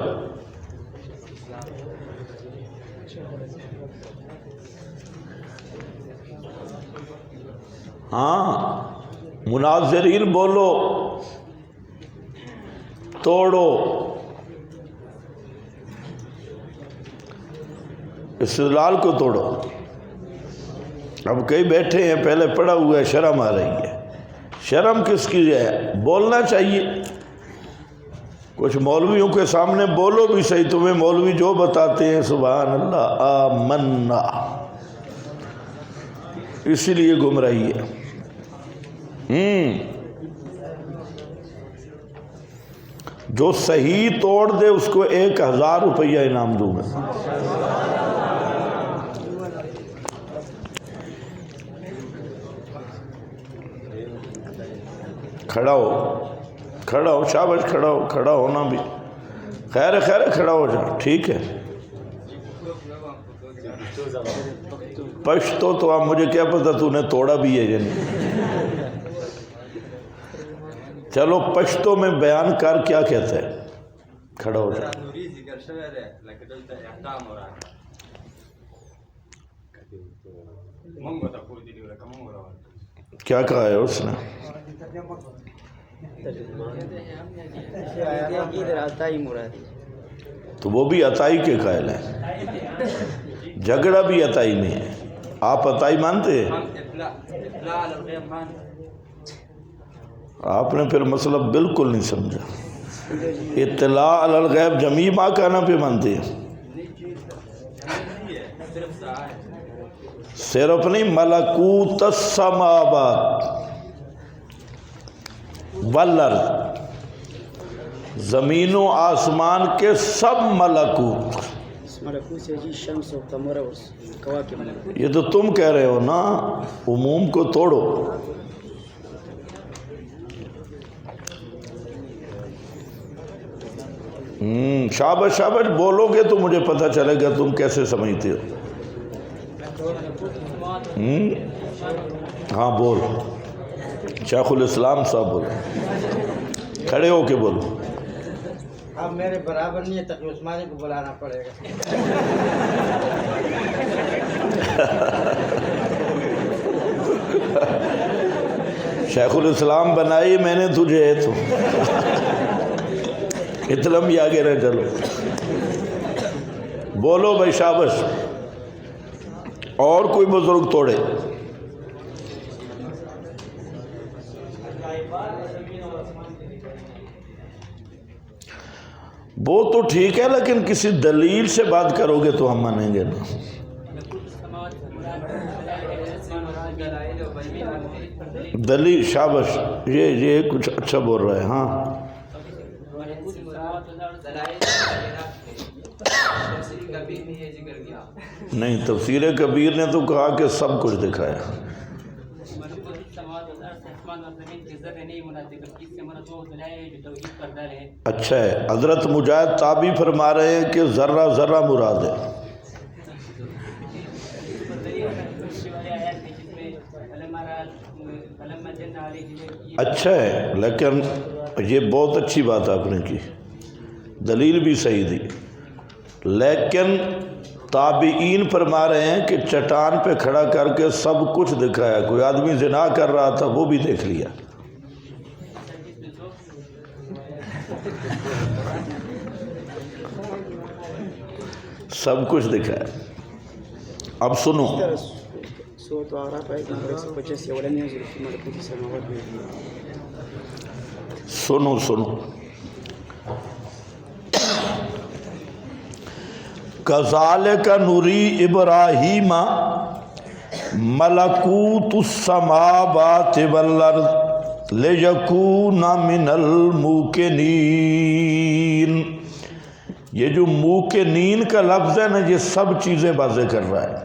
مناظرین بولو، توڑو، استدلال کو توڑو۔ اب کئی بیٹھے ہیں، پہلے پڑھا ہوا ہے، شرم آ رہی ہے۔ شرم کس کی ہے؟ بولنا چاہیے۔ کچھ مولویوں کے سامنے بولو بھی صحیح، تمہیں مولوی جو بتاتے ہیں سبحان اللہ آمنا، اسی لیے گمراہی ہے۔ جو صحیح توڑ دے اس کو 1000 روپیہ انعام دوں گا۔ کھڑا ہو، کھڑا ہو، شاباش، کھڑا ہو، کھڑا ہونا بھی خیر خیر، کھڑا ہو جا، ٹھیک ہے۔ پشتو تو اب مجھے کیا پتا تو نے توڑا بھی ہے یا نہیں۔ چلو پشتو میں بیان کر کیا کہتا ہے، کھڑا ہو جا۔ کیا کہا ہے اس نے؟ تو وہ بھی عطائی کے قائل ہیں، جھگڑا بھی عطائی میں ہے۔ آپ عطائی مانتے ہیں؟ آپ نے پھر مسئلہ بالکل نہیں سمجھا۔ اطلاع علی الغیب جمیع ما کانا پہ مانتے ہیں، صرف نہیں، ملکوت السماوات والارض، زمین و آسمان کے سب ملکوت۔ ملکوت سے جی شمس و قمر و کواکب۔ یہ تو تم کہہ رہے ہو نا، عموم کو توڑو۔ شابش شابش، بولو گے تو مجھے پتہ چلے گا تم کیسے سمجھتے ہو۔ ہاں بول، شیخ الاسلام صاحب بولو، کھڑے ہو کے بولو۔ اب میرے برابر نہیں ہے، تقی عثمانی کو بلانا پڑے گا۔ شیخ الاسلام بنائی میں نے تجھے، تو اتنا بھی آگے رہ، چلو بولو بھائی، شابش۔ اور کوئی بزرگ توڑے؟ وہ تو ٹھیک ہے، لیکن کسی دلیل سے بات کرو گے تو ہم مانیں گے نا۔ دلیل، شابش، یہ کچھ اچھا بول رہا ہے۔ ہاں نہیں، تفسیر کبیر نے تو کہا کہ سب کچھ دکھایا۔ اچھا ہے، حضرت مجاہد تابعی فرما رہے ہیں کہ ذرہ ذرہ مراد ہے۔ اچھا ہے، لیکن یہ بہت اچھی بات آپ نے کی، دلیل بھی صحیح دی، لیکن تابعین فرما رہے ہیں کہ چٹان پہ کھڑا کر کے سب کچھ دکھایا۔ کوئی آدمی زنا کر رہا تھا، وہ بھی دیکھ لیا۔ سب کچھ دکھایا۔ اب سنو، سورۃ اعراف آیت نمبر 185، ولم ينظر في ملکوت السماوات والارض۔ سنو کذالک نری ابراہیم ملکوت السماوات والارض لیکون من الموقنین۔ یہ جو موقنین کا لفظ ہے نا، یہ سب چیزیں واضح کر رہا ہے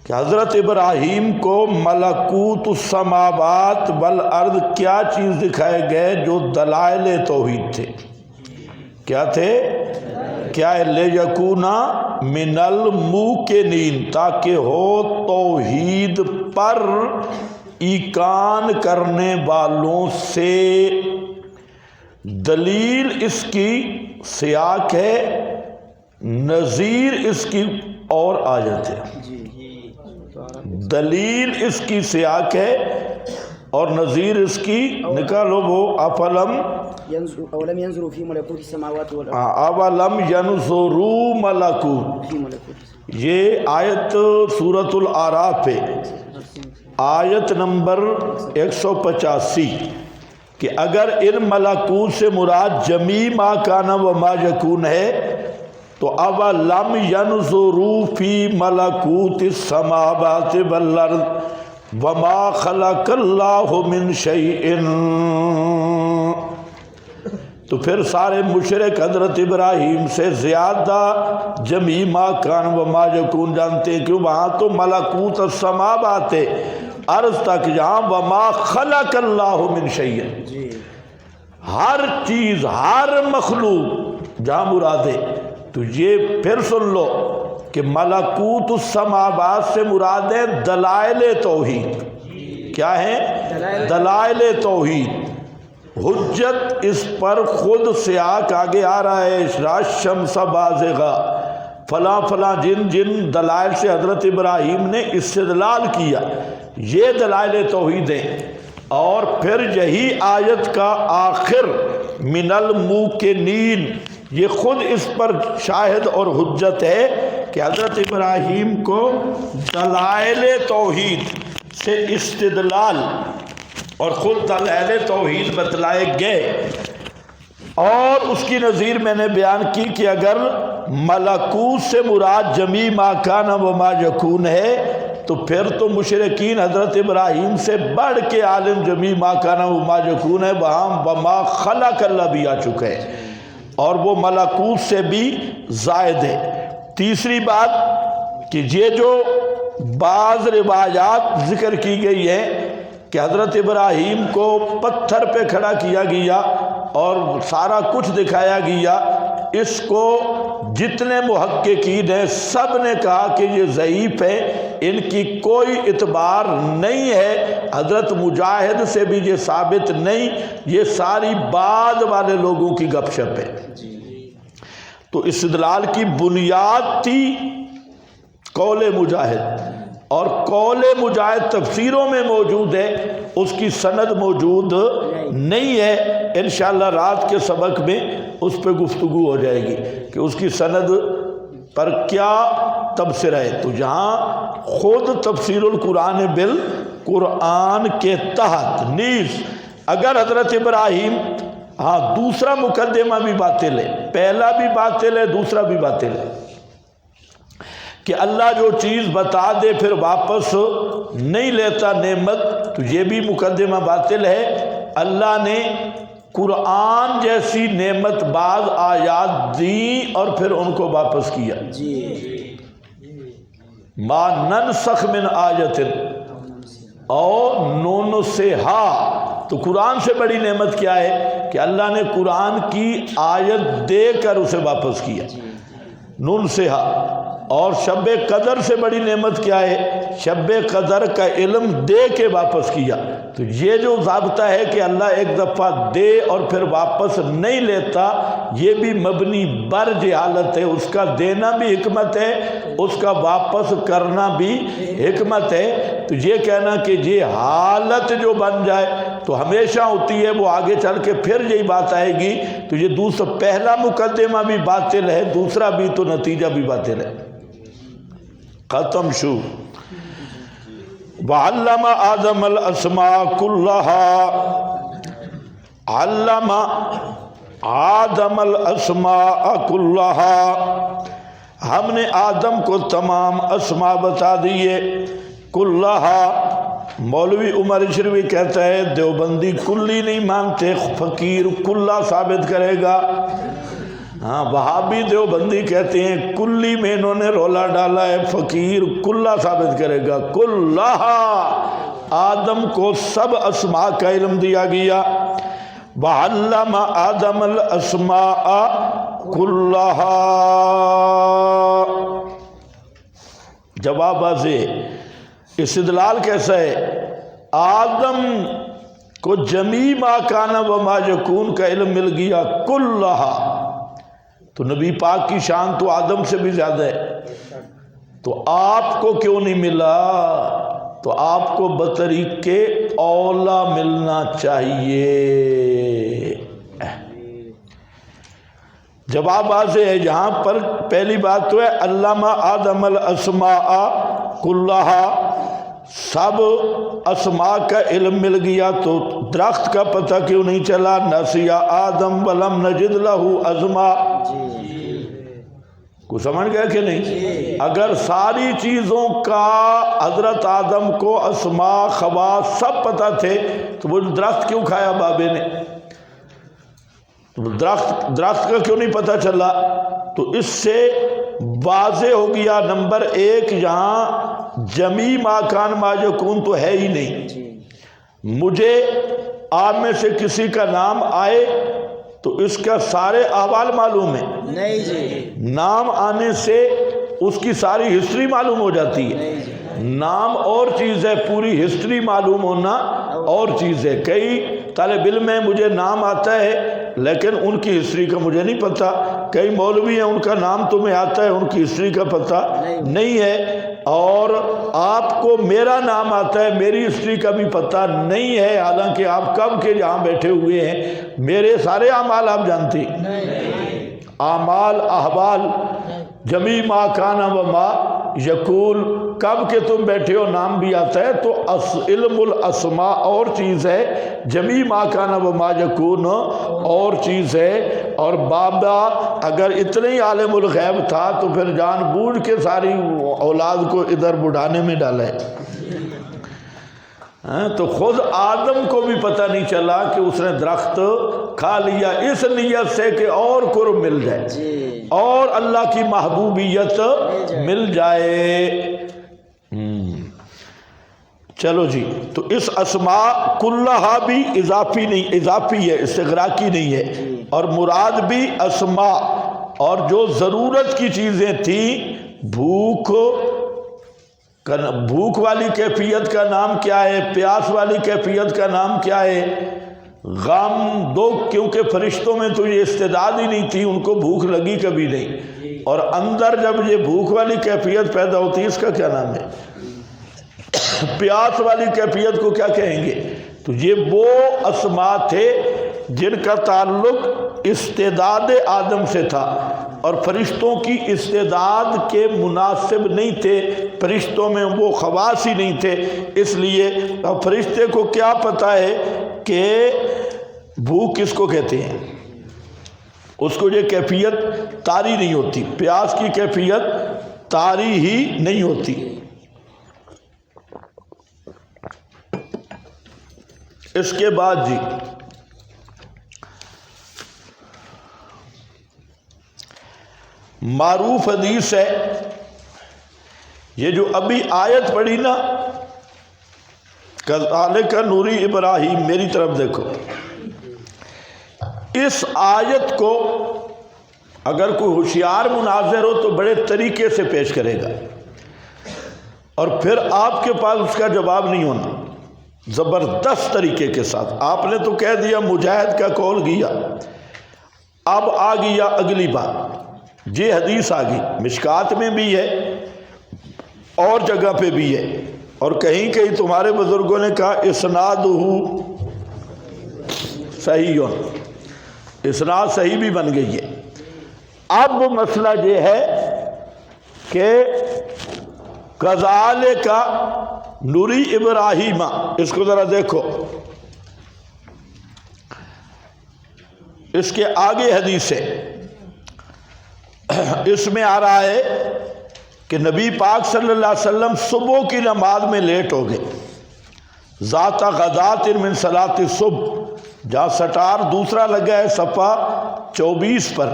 کہ حضرت ابراہیم کو ملکوت السماوات والارض کیا چیز دکھائے گئے؟ جو دلائل توحید تھے۔ کیا تھے؟ کیا ہے؟ لیکون من الموقنین، تاکہ ہو توحید پر ایقان کرنے والوں سے۔ دلیل اس کی سیاق ہے، نظیر اس کی اور آیت ہے۔ دلیل اس کی سیاق ہے اور نظیر اس کی نکالو وہ اولم ينظروا في ملکوت السماوات والارض۔ اولم ینظروا ملکوت، یہ آیت سورۃ الاعراف پہ آیت نمبر 185، کہ اگر ان ملکوت سے مراد جمیع ما کان و ما یکون ہے تو اولم ینظروا فی ملکوت السماوات والارض وما خلق اللہ من شیء، تو پھر سارے مشرک حضرت ابراہیم سے زیادہ جمیع ما کان و ما یکون جانتے ہیں، کیوں؟ وہاں تو ملکوت السماوات ہے، عرض تک جہاں وما خلق اللہ من شیء، ہر چیز، ہر مخلوق جہاں مراد ہے۔ تو یہ پھر سن لو کہ ملکوت السماوات سے مراد ہے دلائل توحید۔ کیا ہے؟ دلائل توحید۔ حجت اس پر خود سیاق آگے آ رہا ہے، الشمس بازغہ، فلاں فلاں جن جن دلائل سے حضرت ابراہیم نے استدلال کیا، یہ دلائل توحید ہیں۔ اور پھر یہی آیت کا آخر من الموقنین، یہ خود اس پر شاہد اور حجت ہے کہ حضرت ابراہیم کو دلائل توحید سے استدلال اور خود دلائل توحید بتلائے گئے، اور اس کی نظیر میں نے بیان کی کہ اگر ملکوت سے مراد جمیع ما کان و ما یکون ہے تو پھر تو مشرکین حضرت ابراہیم سے بڑھ کے عالم جمیع ما کان و ما یکون ہے، وہاں وما خلق اللہ بھی آ چکے ہیں، اور وہ ملکوت سے بھی زائد ہے۔ تیسری بات کہ یہ جو بعض روایات ذکر کی گئی ہیں کہ حضرت ابراہیم کو پتھر پہ کھڑا کیا گیا اور سارا کچھ دکھایا گیا، اس کو جتنے محققین ہیں سب نے کہا کہ یہ ضعیف ہے، ان کی کوئی اعتبار نہیں ہے، حضرت مجاہد سے بھی یہ ثابت نہیں، یہ ساری بعد والے لوگوں کی گپ شپ ہے۔ تو استدلال کی بنیاد تھی قول مجاہد، اور قول مجاہد تفسیروں میں موجود ہے، اس کی سند موجود نہیں ہے۔ انشاءاللہ رات کے سبق میں اس پہ گفتگو ہو جائے گی کہ اس کی سند پر کیا تبصرہ ہے۔ تو جہاں خود تفسیر القرآن بالقرآن کے تحت نیز اگر حضرت ابراہیم، ہاں دوسرا مقدمہ بھی باطل ہے، پہلا بھی باطل ہے، دوسرا بھی باطل ہے کہ اللہ جو چیز بتا دے پھر واپس نہیں لیتا نعمت، تو یہ بھی مقدمہ باطل ہے۔ اللہ نے قرآن جیسی نعمت بعض آیات دی اور پھر ان کو واپس کیا۔ ما ننسخ من آیت او ننسہا، تو قرآن سے بڑی نعمت کیا ہے کہ اللہ نے قرآن کی آیت دے کر اسے واپس کیا، ننسہا۔ اور شب قدر سے بڑی نعمت کیا ہے؟ شب قدر کا علم دے کے واپس کیا۔ تو یہ جو ضابطہ ہے کہ اللہ ایک دفعہ دے اور پھر واپس نہیں لیتا، یہ بھی مبنی بر جہالت ہے، اس کا دینا بھی حکمت ہے، اس کا واپس کرنا بھی حکمت ہے۔ تو یہ کہنا کہ یہ حالت جو بن جائے تو ہمیشہ ہوتی ہے، وہ آگے چل کے پھر یہی بات آئے گی، تو یہ دوسرا پہلا مقدمہ بھی باطل ہے، دوسرا بھی، تو نتیجہ بھی باطل ہے۔ ختم شو۔ وعلم آدم الاسماء كلها، علم آدم الاسماء كلها، ہم نے آدم کو تمام اسماء بتا دیے، كلها۔ مولوی عمر اشرفی کہتا ہے دیوبندی کلی نہیں مانتے، فقیر کلہ ثابت کرے گا۔ ہاں وہابی دیوبندی کہتے ہیں کلی میں انہوں نے رولا ڈالا ہے، فقیر کلہ ثابت کرے گا۔ کلہ، آدم کو سب اسماء کا علم دیا گیا۔ وعلم آدم الاسماء کلہا، جواب واضح۔ استدلال کیسا ہے؟ آدم کو جمیع ما کان و ما یکون کا علم مل گیا، کلہا۔ تو نبی پاک کی شان تو آدم سے بھی زیادہ ہے، تو آپ کو کیوں نہیں ملا؟ تو آپ کو بطریق اولا ملنا چاہیے۔ جواب واضح ہے یہاں پر۔ پہلی بات تو ہے علامہ آدم الاسماء کلہا، سب اسماء کا علم مل گیا، تو درخت کا پتہ کیوں نہیں چلا؟ نسیا آدم ولم نجد لہ عزما، کو سمجھ گیا کہ نہیں؟ اگر ساری چیزوں کا حضرت آدم کو اسماء خواص سب پتہ تھے تو وہ درخت کیوں کھایا بابے نے؟ درخت کا کیوں نہیں پتہ چلا؟ تو اس سے واضح ہو گیا نمبر ایک، یہاں جمیع ما کان ما یکون تو ہے ہی نہیں۔ مجھے آپ میں سے کسی کا نام آئے تو اس کا سارے احوال معلوم ہے؟ نہیں جی۔ نام آنے سے اس کی ساری ہسٹری معلوم ہو جاتی ہے؟ نام اور چیز ہے، پوری ہسٹری معلوم ہونا اور چیز ہے۔ کئی طالب علم ہیں مجھے نام آتا ہے لیکن ان کی ہسٹری کا مجھے نہیں پتہ، کئی مولوی ہیں ان کا نام تمہیں آتا ہے ان کی ہسٹری کا پتہ نہیں ہے، اور آپ کو میرا نام آتا ہے میری ہسٹری کا بھی پتہ نہیں ہے، حالانکہ آپ کب کے یہاں بیٹھے ہوئے ہیں، میرے سارے اعمال آپ جانتے ہیں۔ اعمال احوال جمی ما کانا و ما یقول، کب کہ تم بیٹھے ہو نام بھی آتا ہے، تو علم الاسماء اور چیز ہے، جمی ما کانا و ما یکون اور چیز ہے۔ اور بابا اگر اتنے ہی عالم الغیب تھا تو پھر جان بوجھ کے ساری اولاد کو ادھر بڑھانے میں ڈالا ہے۔ تو خود آدم کو بھی پتہ نہیں چلا کہ اس نے درخت کھا لیا اس نیت سے کہ اور قرب مل جائے اور اللہ کی محبوبیت مل جائے۔ چلو جی، تو اس اسماء کلہا بھی اضافی نہیں، اضافی ہے، استغراقی نہیں ہے، اور مراد بھی اسماء، اور جو ضرورت کی چیزیں تھیں، بھوک والی کیفیت کا نام کیا ہے، پیاس والی کیفیت کا نام کیا ہے، غم دکھ، کیونکہ فرشتوں میں تو یہ استعداد ہی نہیں تھی، ان کو بھوک لگی کبھی نہیں، اور اندر جب یہ بھوک والی کیفیت پیدا ہوتی ہے اس کا کیا نام ہے، پیاس والی کیفیت کو کیا کہیں گے؟ تو یہ وہ اسماء تھے جن کا تعلق استعداد آدم سے تھا، اور فرشتوں کی استعداد کے مناسب نہیں تھے، فرشتوں میں وہ خواص ہی نہیں تھے، اس لیے اب فرشتے کو کیا پتہ ہے کہ بھوک کس کو کہتے ہیں، اس کو یہ کیفیت طاری نہیں ہوتی، پیاس کی کیفیت طاری ہی نہیں ہوتی۔ اس کے بعد جی معروف حدیث ہے، یہ جو ابھی آیت پڑھی نا، کذالک نوری ابراہیم، میری طرف دیکھو، اس آیت کو اگر کوئی ہوشیار مناظر ہو تو بڑے طریقے سے پیش کرے گا، اور پھر آپ کے پاس اس کا جواب نہیں ہونا، زبردست طریقے کے ساتھ۔ آپ نے تو کہہ دیا مجاہد کا قول گیا، اب آ گیا اگلی بات، یہ حدیث آ گئی، مشکات میں بھی ہے اور جگہ پہ بھی ہے، اور کہیں کہیں تمہارے بزرگوں نے کہا اسنادہ صحیح، اسناد صحیح بھی بن گئی ہے۔ اب مسئلہ یہ ہے کہ کذالک نوری ابراہیم، اس کو ذرا دیکھو، اس کے آگے حدیث ہے، اس میں آ رہا ہے کہ نبی پاک صلی اللہ علیہ وسلم صبح کی نماز میں لیٹ ہو گئے، ذات غدات من صلاۃ الصبح، جہاں سٹار دوسرا لگا ہے صفحہ 24 پر،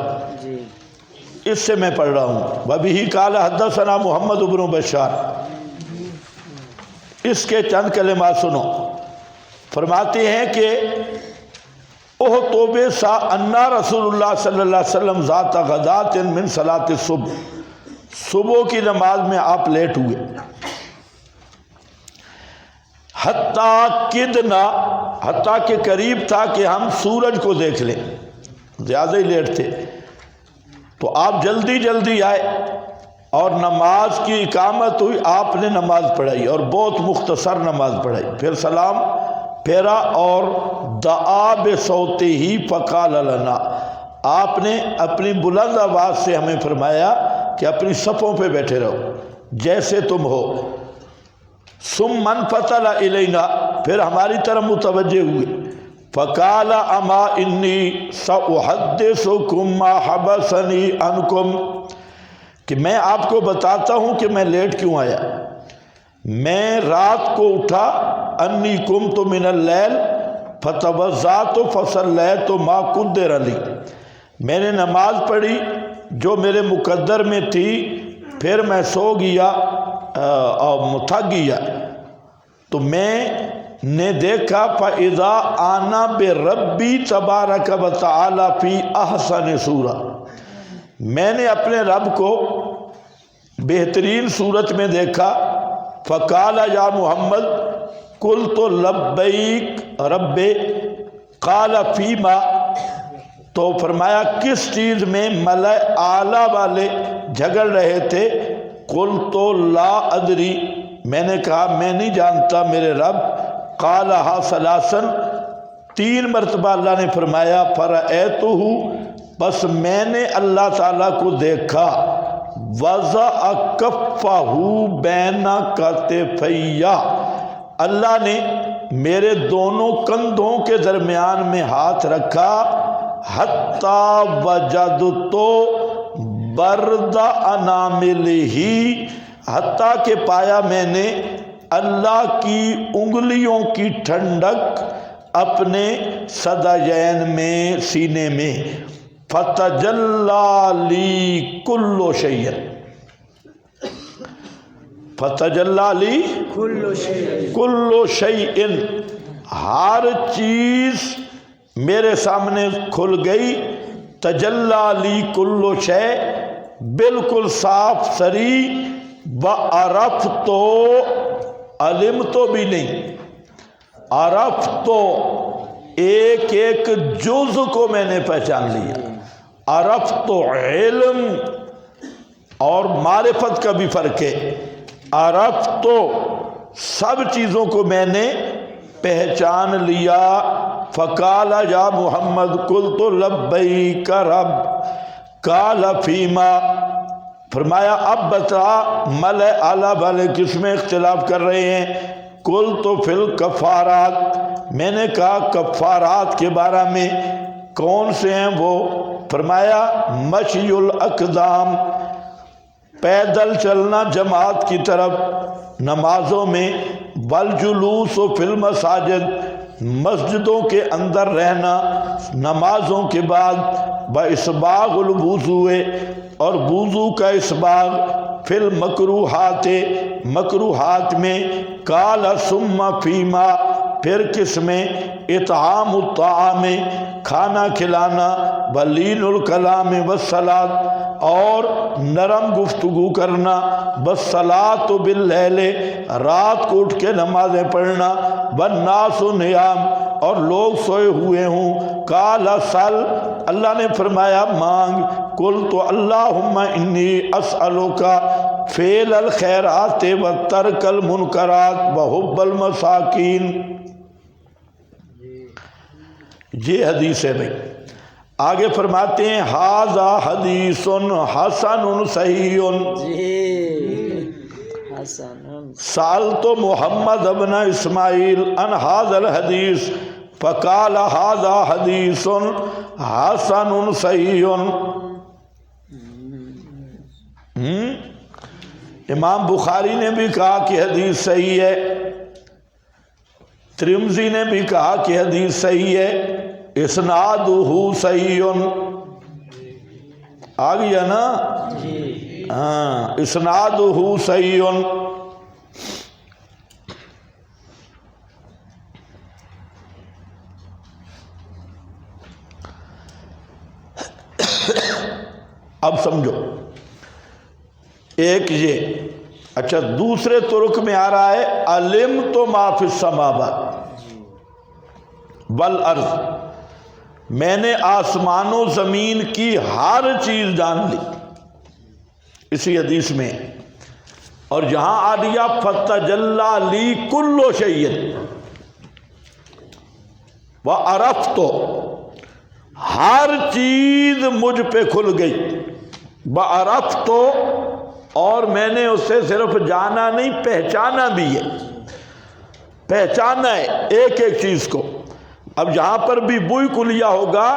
اس سے میں پڑھ رہا ہوں، وَبِهِ قَالَ حَدَّثَنَا محمد بن بشار، اس کے چند کلمات سنو، فرماتے ہیں کہ توبے سا انا رسول اللہ صلی اللہ علیہ وسلم ذات غدات من صلاۃ الصبح، صبح کی نماز میں آپ لیٹ ہوئے، حتیٰ کہ قریب تھا کہ ہم سورج کو دیکھ لیں، زیادہ ہی لیٹ تھے، تو آپ جلدی جلدی آئے اور نماز کی اقامت ہوئی، آپ نے نماز پڑھائی اور بہت مختصر نماز پڑھائی، پھر سلام پھیرا اور دعا بصوتہ ہی فقال لنا، آپ نے اپنی بلند آواز سے ہمیں فرمایا کہ اپنی صفوں پہ بیٹھے رہو جیسے تم ہو، ثم انفتل الینا، پھر ہماری طرف متوجہ ہوئے، فقال اما انی ساحدثکم ما حبسنی عنکم، کہ میں آپ کو بتاتا ہوں کہ میں لیٹ کیوں آیا، میں رات کو اٹھا، انی قمت من اللیل فتوضأت فصلیت ما قدر لی، میں نے نماز پڑھی جو میرے مقدر میں تھی، پھر میں سو گیا اور تھک گیا، تو میں نے دیکھا فَإِذَا آنَا بِرَبِّي تَبَارَكَ وَتَعَالَى فِي أَحْسَنِ صُورَةٍ، میں نے اپنے رب کو بہترین صورت میں دیکھا، فقال یا محمد قلت لبیک رب، قال فیما، تو فرمایا کس چیز میں، ملأ اعلیٰ والے جھگڑ رہے تھے، قلت لا ادری، میں نے کہا میں نہیں جانتا میرے رب، قالہا ثلاثا، 3 مرتبہ اللہ نے فرمایا، فرأیتہ، بس میں نے اللہ تعالیٰ کو دیکھا، وضع کفہ بین کتفی، اللہ نے میرے دونوں کندھوں کے درمیان میں ہاتھ رکھا، حتی وجدت برد اناملہ، حتیٰ کہ پایا میں نے اللہ کی انگلیوں کی ٹھنڈک اپنے صدیین میں، سینے میں، فتجلی لی کل شیء، فتجلی لی کل شیء، ہر چیز میرے سامنے کھل گئی، تجلی لی کل شیء، بالکل صاف سری، وعرفت، علم تو بھی نہیں، عرفت، ایک ایک جز کو میں نے پہچان لیا۔ عرفت علم اور معرفت کا بھی فرق ہے، عرفت سب چیزوں کو میں نے پہچان لیا۔ فقال یا محمد قلت لبیک رب، قال فیما، فرمایا اب بتا ملأ اعلیٰ والے کس میں اختلاف کر رہے ہیں؟ قلت فی الکفارات، میں نے کہا کفارات کے بارے میں، کون سے ہیں وہ؟ فرمایا مشی الاقدام، پیدل چلنا جماعت کی طرف نمازوں میں، والجلوس فی المساجد، مسجدوں کے اندر رہنا نمازوں کے بعد، باسباغ الوضوء، اور وضو کا اسباغ، فی المکروہات، مکروہات میں، قال ثم فیما، پھر کس میں؟ اطعام الطعام، کھانا کھلانا، ولین الکلام والصلاۃ، اور نرم گفتگو کرنا، والصلاۃ باللیل، رات کو اٹھ کے نمازیں پڑھنا، والناس نیام، اور لوگ سوئے ہوئے ہوں۔ قال سل، اللہ نے فرمایا مانگ، قلت اللہم انی اسألک فعل الخیرات وترک المنکرات وحب المساکین۔ یہ حدیث ہے بھائی۔ آگے فرماتے ہیں ھذا حدیث حسن صحیح، سألت محمد ابن اسماعیل عن ھذا الحدیث فقال ھذا حدیث حسن صحیح۔ امام بخاری نے بھی کہا کہ حدیث صحیح ہے، ترمذی نے بھی کہا کہ حدیث صحیح ہے، اسنادہ صحیح، آ گیا نا؟ ہاں، اسنادہ صحیح۔ اب سمجھو، ایک یہ، اچھا دوسرے طرق میں آ رہا ہے علمت ما فی السماوات والارض، میں نے آسمان و زمین کی ہر چیز جان لی، اسی حدیث میں۔ اور جہاں آ دیا فتجلی لی کل شیء وعرفت، ہر چیز مجھ پہ کھل گئی، وعرفت، اور میں نے اسے صرف جانا نہیں پہچانا بھی ہے، پہچانا ہے ایک ایک چیز کو۔ اب یہاں پر بھی بوئی کلیہ ہوگا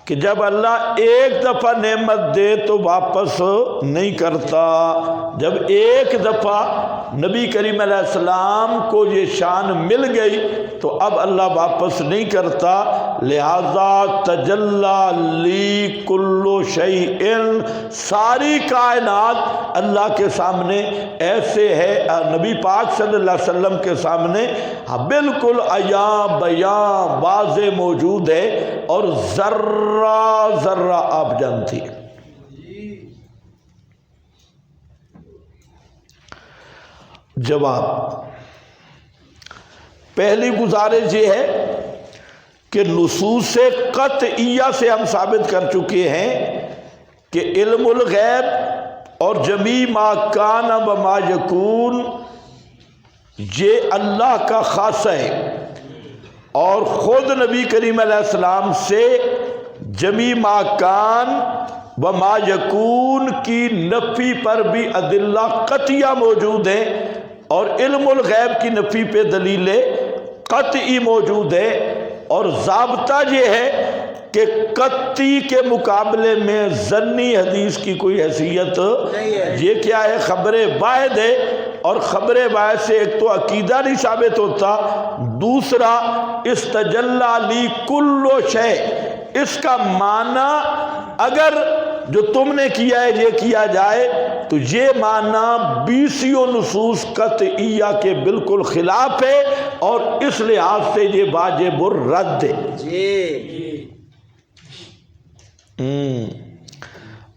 کہ جب اللہ ایک دفعہ نعمت دے تو واپس نہیں کرتا، جب ایک دفعہ نبی کریم علیہ السلام کو یہ شان مل گئی تو اب اللہ واپس نہیں کرتا، لہذا تجلی لی کل شیء، ساری کائنات اللہ کے سامنے ایسے ہے، نبی پاک صلی اللہ علیہ وسلم کے سامنے بالکل عیاں بیاں واضح موجود ہے، اور ذرہ ذرہ آپ جانتی ہیں۔ جواب، پہلی گزارش یہ ہے کہ نصوص قطعیہ سے ہم ثابت کر چکے ہیں کہ علم الغیب اور جمیع ما کان و ما یکون یہ اللہ کا خاصہ ہے، اور خود نبی کریم علیہ السلام سے جمی ما کان و ما یکون کی نفی پر بھی ادلہ قطعیہ موجود ہیں، اور علم الغیب کی نفی پہ دلیلیں قطعی موجود ہے، اور ضابطہ یہ ہے کہ قطعی کے مقابلے میں ظنی حدیث کی کوئی حیثیت یہ کیا ہے، خبر واحد ہے، اور خبر واحد سے ایک تو عقیدہ نہیں ثابت ہوتا، دوسرا استجلا لی کل شے، اس کا معنی اگر جو تم نے کیا ہے یہ کیا جائے تو یہ معنی بیسیوں نصوص قطعیہ کے بالکل خلاف ہے، اور اس لحاظ سے یہ واجب الرد ہے۔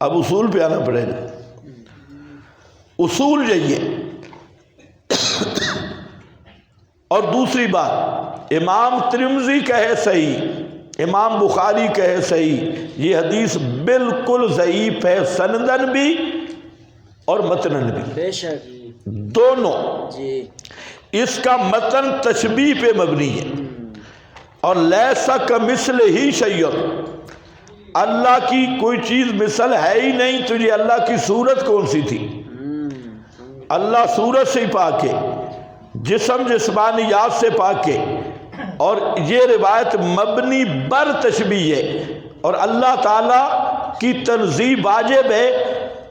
اب اصول پہ آنا پڑے گا۔ اصول یہی ہے۔ اور دوسری بات، امام ترمذی کہے صحیح، امام بخاری کہے صحیح، یہ حدیث بالکل ضعیف ہے، سندن بھی اور متنن بھی، بے شک دونوں۔ جی اس کا متن تشبیہ پہ مبنی ہے، اور لیسا کمثلہ شیء، اللہ کی کوئی چیز مثل ہے ہی نہیں، تو یہ اللہ کی صورت کون سی تھی؟ اللہ صورت سے ہی پاک ہے، جسم جسمانیات سے پاک ہے، اور یہ روایت مبنی بر تشبیہ ہے، اور اللہ تعالیٰ کی تنزیہ واجب ہے۔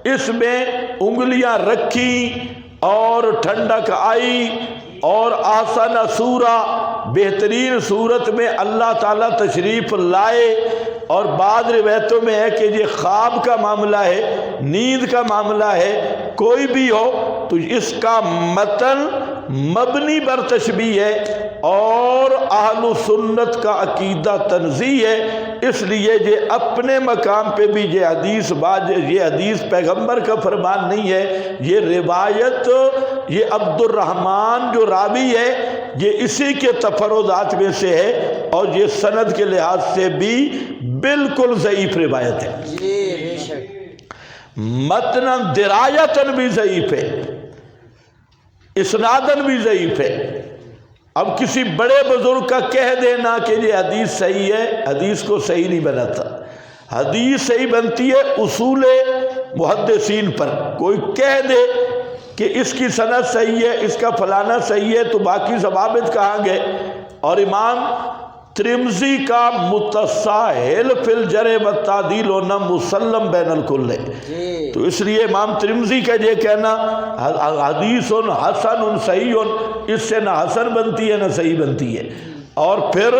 اس میں انگلیاں رکھی اور ٹھنڈک آئی اور آسان سورہ، بہترین صورت میں اللہ تعالیٰ تشریف لائے، اور بعض روایتوں میں ہے کہ یہ خواب کا معاملہ ہے، نیند کا معاملہ ہے، کوئی بھی ہو تو اس کا متن مبنی بر تشبیہ ہے، اور اہل سنت کا عقیدہ تنزیہ ہے۔ اس لیے یہ اپنے مقام پہ بھی یہ حدیث پیغمبر کا فرمان نہیں ہے، یہ روایت، یہ عبد الرحمن جو راوی ہے یہ اسی کے تفردات میں سے ہے، اور یہ سند کے لحاظ سے بھی بالکل ضعیف روایت ہے، جی بے شک، متناً درایتاً بھی ضعیف ہے، اسناداً بھی ضعیف ہے۔ اب کسی بڑے بزرگ کا کہہ دینا کہ یہ حدیث صحیح ہے، حدیث کو صحیح نہیں بناتا۔ حدیث صحیح بنتی ہے اصول محدثین پر۔ کوئی کہہ دے کہ اس کی سند صحیح ہے، اس کا فلانا صحیح ہے، تو باقی ضوابط کہاں گئے؟ اور امام ترمذی کا متساہل فی الجرح والتعدیل ہونا مسلم بین الکل ہے، تو اس لیے امام ترمذی کا یہ کہنا حدیث حسن صحیح، اس سے نہ حسن بنتی ہے نہ صحیح بنتی ہے۔ اور پھر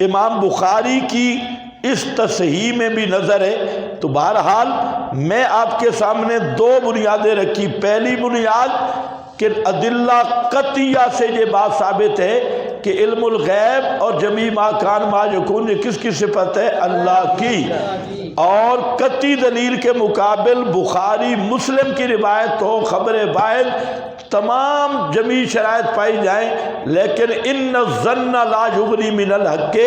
امام بخاری کی اس تصحیح میں بھی نظر ہے۔ تو بہرحال میں آپ کے سامنے دو بنیادیں رکھی۔ پہلی بنیاد کہ ادلہ قطعیہ سے یہ بات ثابت ہے کہ علم الغیب اور جمیع ما کان ما یکون یہ کس کی صفت ہے؟ اللہ کی۔ اور قطعی دلیل کے مقابل بخاری مسلم کی روایت ہو، خبر واحد، تمام جمیع شرائط پائی جائیں، لیکن ان الظن لا یغنی من الحق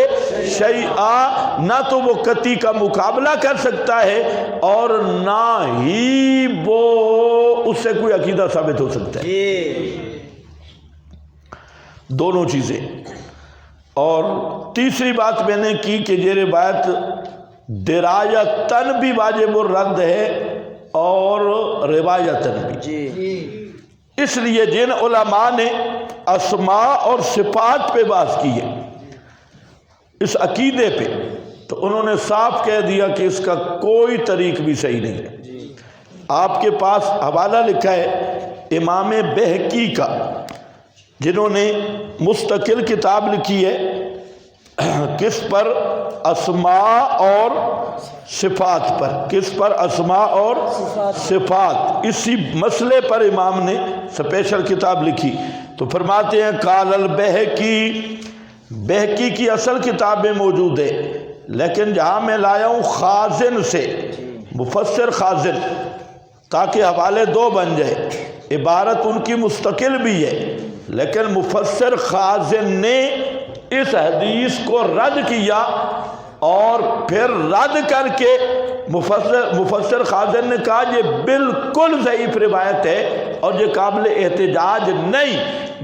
شیئا، نہ تو وہ قطعی کا مقابلہ کر سکتا ہے اور نہ ہی وہ اس سے کوئی عقیدہ ثابت ہو سکتا ہے، دونوں چیزیں۔ اور تیسری بات میں نے کی کہ یہ روایت درایتاً بھی واجب الرد ہے اور روایتاً بھی۔ اس لیے جن علماء نے اسماء اور صفات پہ بات کی ہے اس عقیدے پہ، تو انہوں نے صاف کہہ دیا کہ اس کا کوئی طریق بھی صحیح نہیں ہے۔ آپ کے پاس حوالہ لکھا ہے امام بہقی کا، جنہوں نے مستقل کتاب لکھی ہے کس پر؟ اسماء اور صفات پر۔ کس پر؟ اسماء اور صفات۔ اسی مسئلے پر امام نے سپیشل کتاب لکھی، تو فرماتے ہیں قال البہقی، بہقی کی اصل کتاب میں موجود ہے، لیکن جہاں میں لایا ہوں خازن سے، مفسر خازن، تاکہ حوالے دو بن جائے۔ عبارت ان کی مستقل بھی ہے، لیکن مفسر خازن نے اس حدیث کو رد کیا، اور پھر رد کر کے مفسر خازن نے کہا یہ بالکل ضعیف روایت ہے اور یہ قابل احتجاج نہیں،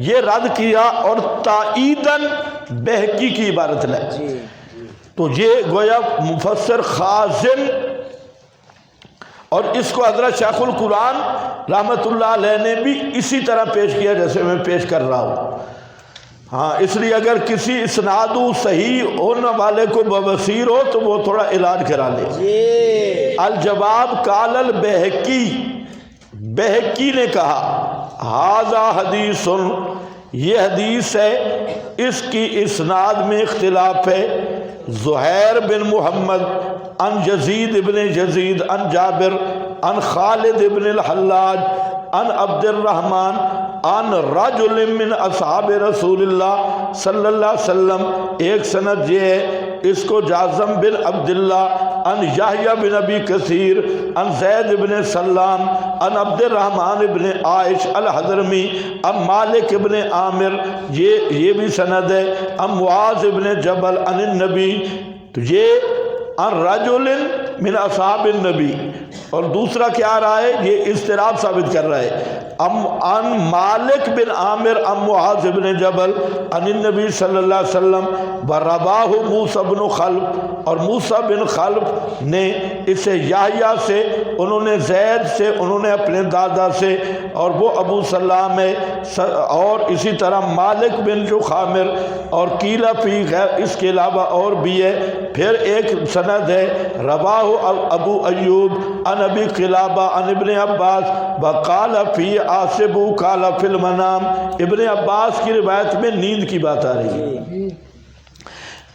یہ رد کیا اور تائیداً بہقی کی عبارت لائے۔ تو یہ گویا مفسر خازن، اور اس کو حضرت شیخ القرآن رحمۃ اللہ علیہ نے بھی اسی طرح پیش کیا جیسے میں پیش کر رہا ہوں۔ ہاں، اس لیے اگر کسی اسناد صحیح ہونے والے کو بواسیر ہو تو وہ تھوڑا علاج کرا لے۔ الجواب قال البہقی، بہقی نے کہا ھذا حدیث، یہ حدیث ہے، اس کی اسناد میں اختلاف ہے۔ زہیر بن محمد عن یزید ابن یزید عن جابر عن خالد ابن الحلاج عن عبد الرحمن عن رجل من اصحاب رسول اللہ صلی اللہ علیہ وسلم، ایک سند یہ ہے، اس کو جازم بن عبداللہ عن یحییٰ بن ابی کثیر عن زید بن سلام عن عبد الرحمن ابن عائش الحضرمی عن مالک ابن عامر، یہ بھی سند ہے، عن معاذ ابن جبل عن النبی، تو یہ عن رجل من اصحاب النبی، اور دوسرا کیا آ رہا ہے، یہ اضطراب ثابت کر رہا ہے، عن مالک بن عامر عن معاذ بن جبل عن النبی صلی اللہ علیہ وسلم، ورواہ موسیٰ بن خلف، اور موسیٰ بن خلف نے اسے یحییٰ سے، انہوں نے زید سے، انہوں نے اپنے دادا سے، اور وہ ابو سلام ہے، اور اسی طرح مالک بن جو خامر، اور قیل فی غیر، اس کے علاوہ اور بھی ہے۔ پھر ایک سند ہے رواہ ابو ایوب عن ابی قلابہ عن ابن عباس وقال فی آصب قال فی المنام، ابن عباس کی روایت میں نیند کی بات آ رہی ہے،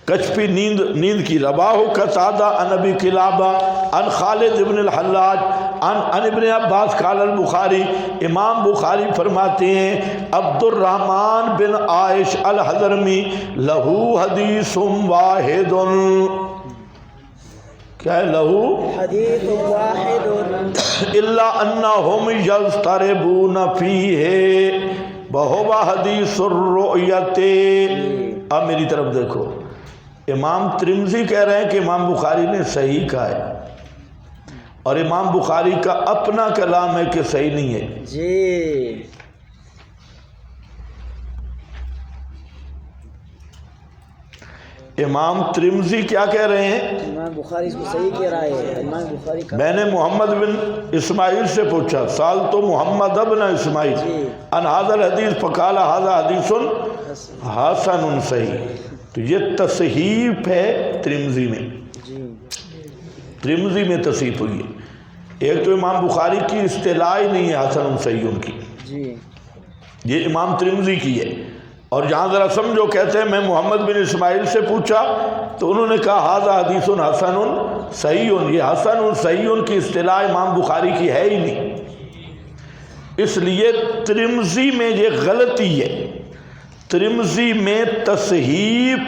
کشفی نیند کی۔ رواہ قتادہ عن ابی قلابہ عن خالد ابن الحلاج عن ابن عباس قال البخاری، امام بخاری فرماتے ہیں عبد الرحمن بن عائش الحضرمی لہو حدیث واحد، کیا ہے لہو حدیث واحد الا انہم یضطربون فیہ وہو حدیث الرؤیت۔ اب میری طرف دیکھو، امام ترمذی کہہ رہے ہیں کہ امام بخاری نے صحیح کہا ہے، اور امام بخاری کا اپنا کلام ہے کہ صحیح نہیں ہے۔ جی امام ترمذی کیا کہہ رہے ہیں؟ امام بخاری اس کو صحیح کہہ رہا ہے۔ امام بخاری کا میں نے محمد بن اسماعیل سے پوچھا، سال تو محمد ابن اسماعیل ان ھذا الحدیث فقال ھذا حدیث حسن صحیح، تو یہ تصحیف ہے ترمذی میں، ترمذی میں تصحیف ہوئی ہے۔ ایک تو امام بخاری کی اصطلاح ہی نہیں ہے حسن صحیح ان کی، یہ امام ترمذی کی ہے۔ اور جہاں ذرا سمجھو، کہتے ہیں میں محمد بن اسماعیل سے پوچھا تو انہوں نے کہا ھذا حدیث حسن صحیح، یہ حسن صحیح کی اصطلاح امام بخاری کی ہے ہی نہیں، اس لیے ترمذی میں یہ غلطی ہے۔ ترمذی میں تصحیف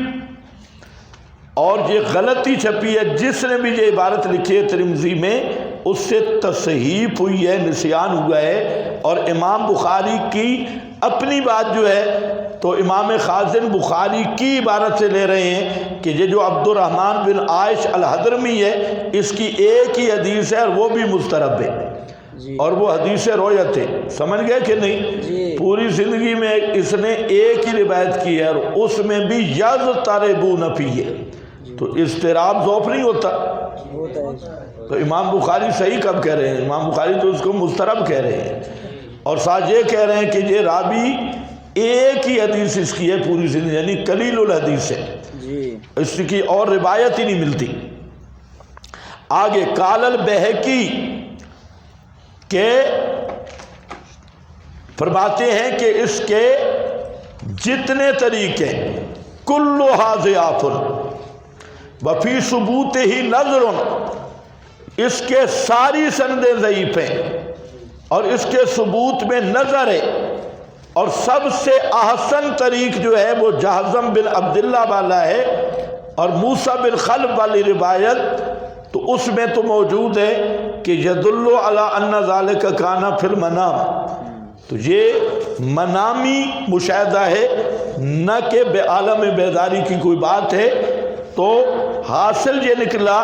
اور یہ غلطی چھپی ہے، جس نے بھی یہ عبارت لکھی ہے ترمذی میں اس سے تصحیف ہوئی ہے، نسیان ہوا ہے، اور امام بخاری کی اپنی بات جو ہے تو امام خازن بخاری کی عبارت سے لے رہے ہیں کہ یہ جو عبد الرحمن بن عائش الحضرمی ہے اس کی ایک ہی حدیث ہے اور وہ بھی مضطرب ہے، اور وہ حدیث روایت ہے، سمجھ گئے کہ نہیں؟ پوری زندگی میں اس نے ایک ہی روایت کی ہے اور اس میں بھی یضطربون فیہ، تو اضطراب ضعف نہیں ہوتا، تو امام بخاری صحیح کب کہہ رہے ہیں؟ امام بخاری تو اس کو مضطرب کہہ رہے ہیں، اور ساتھ یہ کہہ رہے ہیں کہ یہ راوی ایک ہی حدیث اس کی ہے پوری زندگی، یعنی قلیل الحدیث ہے، اس کی اور روایت ہی نہیں ملتی۔ آگے قال البہقی کہ فرماتے ہیں کہ اس کے جتنے طریقے کلھا ضعاف وفی ثبوتہ نظر، اس کے ساری سندیں ضعیف ہیں اور اس کے ثبوت میں نظر ہے، اور سب سے احسن طریق جو ہے وہ جہزم بن عبداللہ والا ہے، اور موسیٰ بن خلف والی روایت تو اس میں تو موجود ہے کہ یدل علی ان ذالک کان فی المنام، تو یہ منامی مشاہدہ ہے، نہ کہ بے عالم بیداری کی کوئی بات ہے۔ تو حاصل یہ نکلا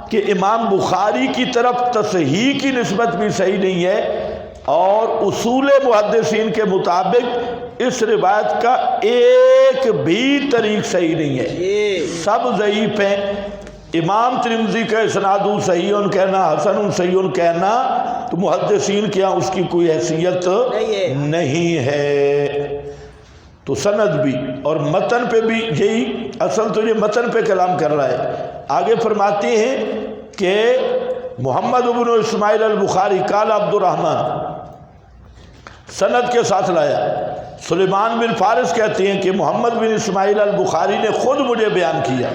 کہ امام بخاری کی طرف تصحیح کی نسبت بھی صحیح نہیں ہے، اور اصول محدثین کے مطابق اس روایت کا ایک بھی طریق صحیح نہیں ہے، سب ضعیف ہیں۔ امام ترمذی کا اسناد صحیح کہنا، حسن صحیح کہنا، تو محدثین کیا اس کی کوئی حیثیت نہیں ہے۔ تو سند بھی اور متن پہ بھی یہی، اصل تو یہ متن پہ کلام کر رہا ہے۔ آگے فرماتے ہیں کہ محمد بن اسماعیل البخاری قال عبد الرحمن، سند کے ساتھ لایا۔ سلیمان بن فارس کہتے ہیں کہ محمد بن اسماعیل البخاری نے خود مجھے بیان کیا،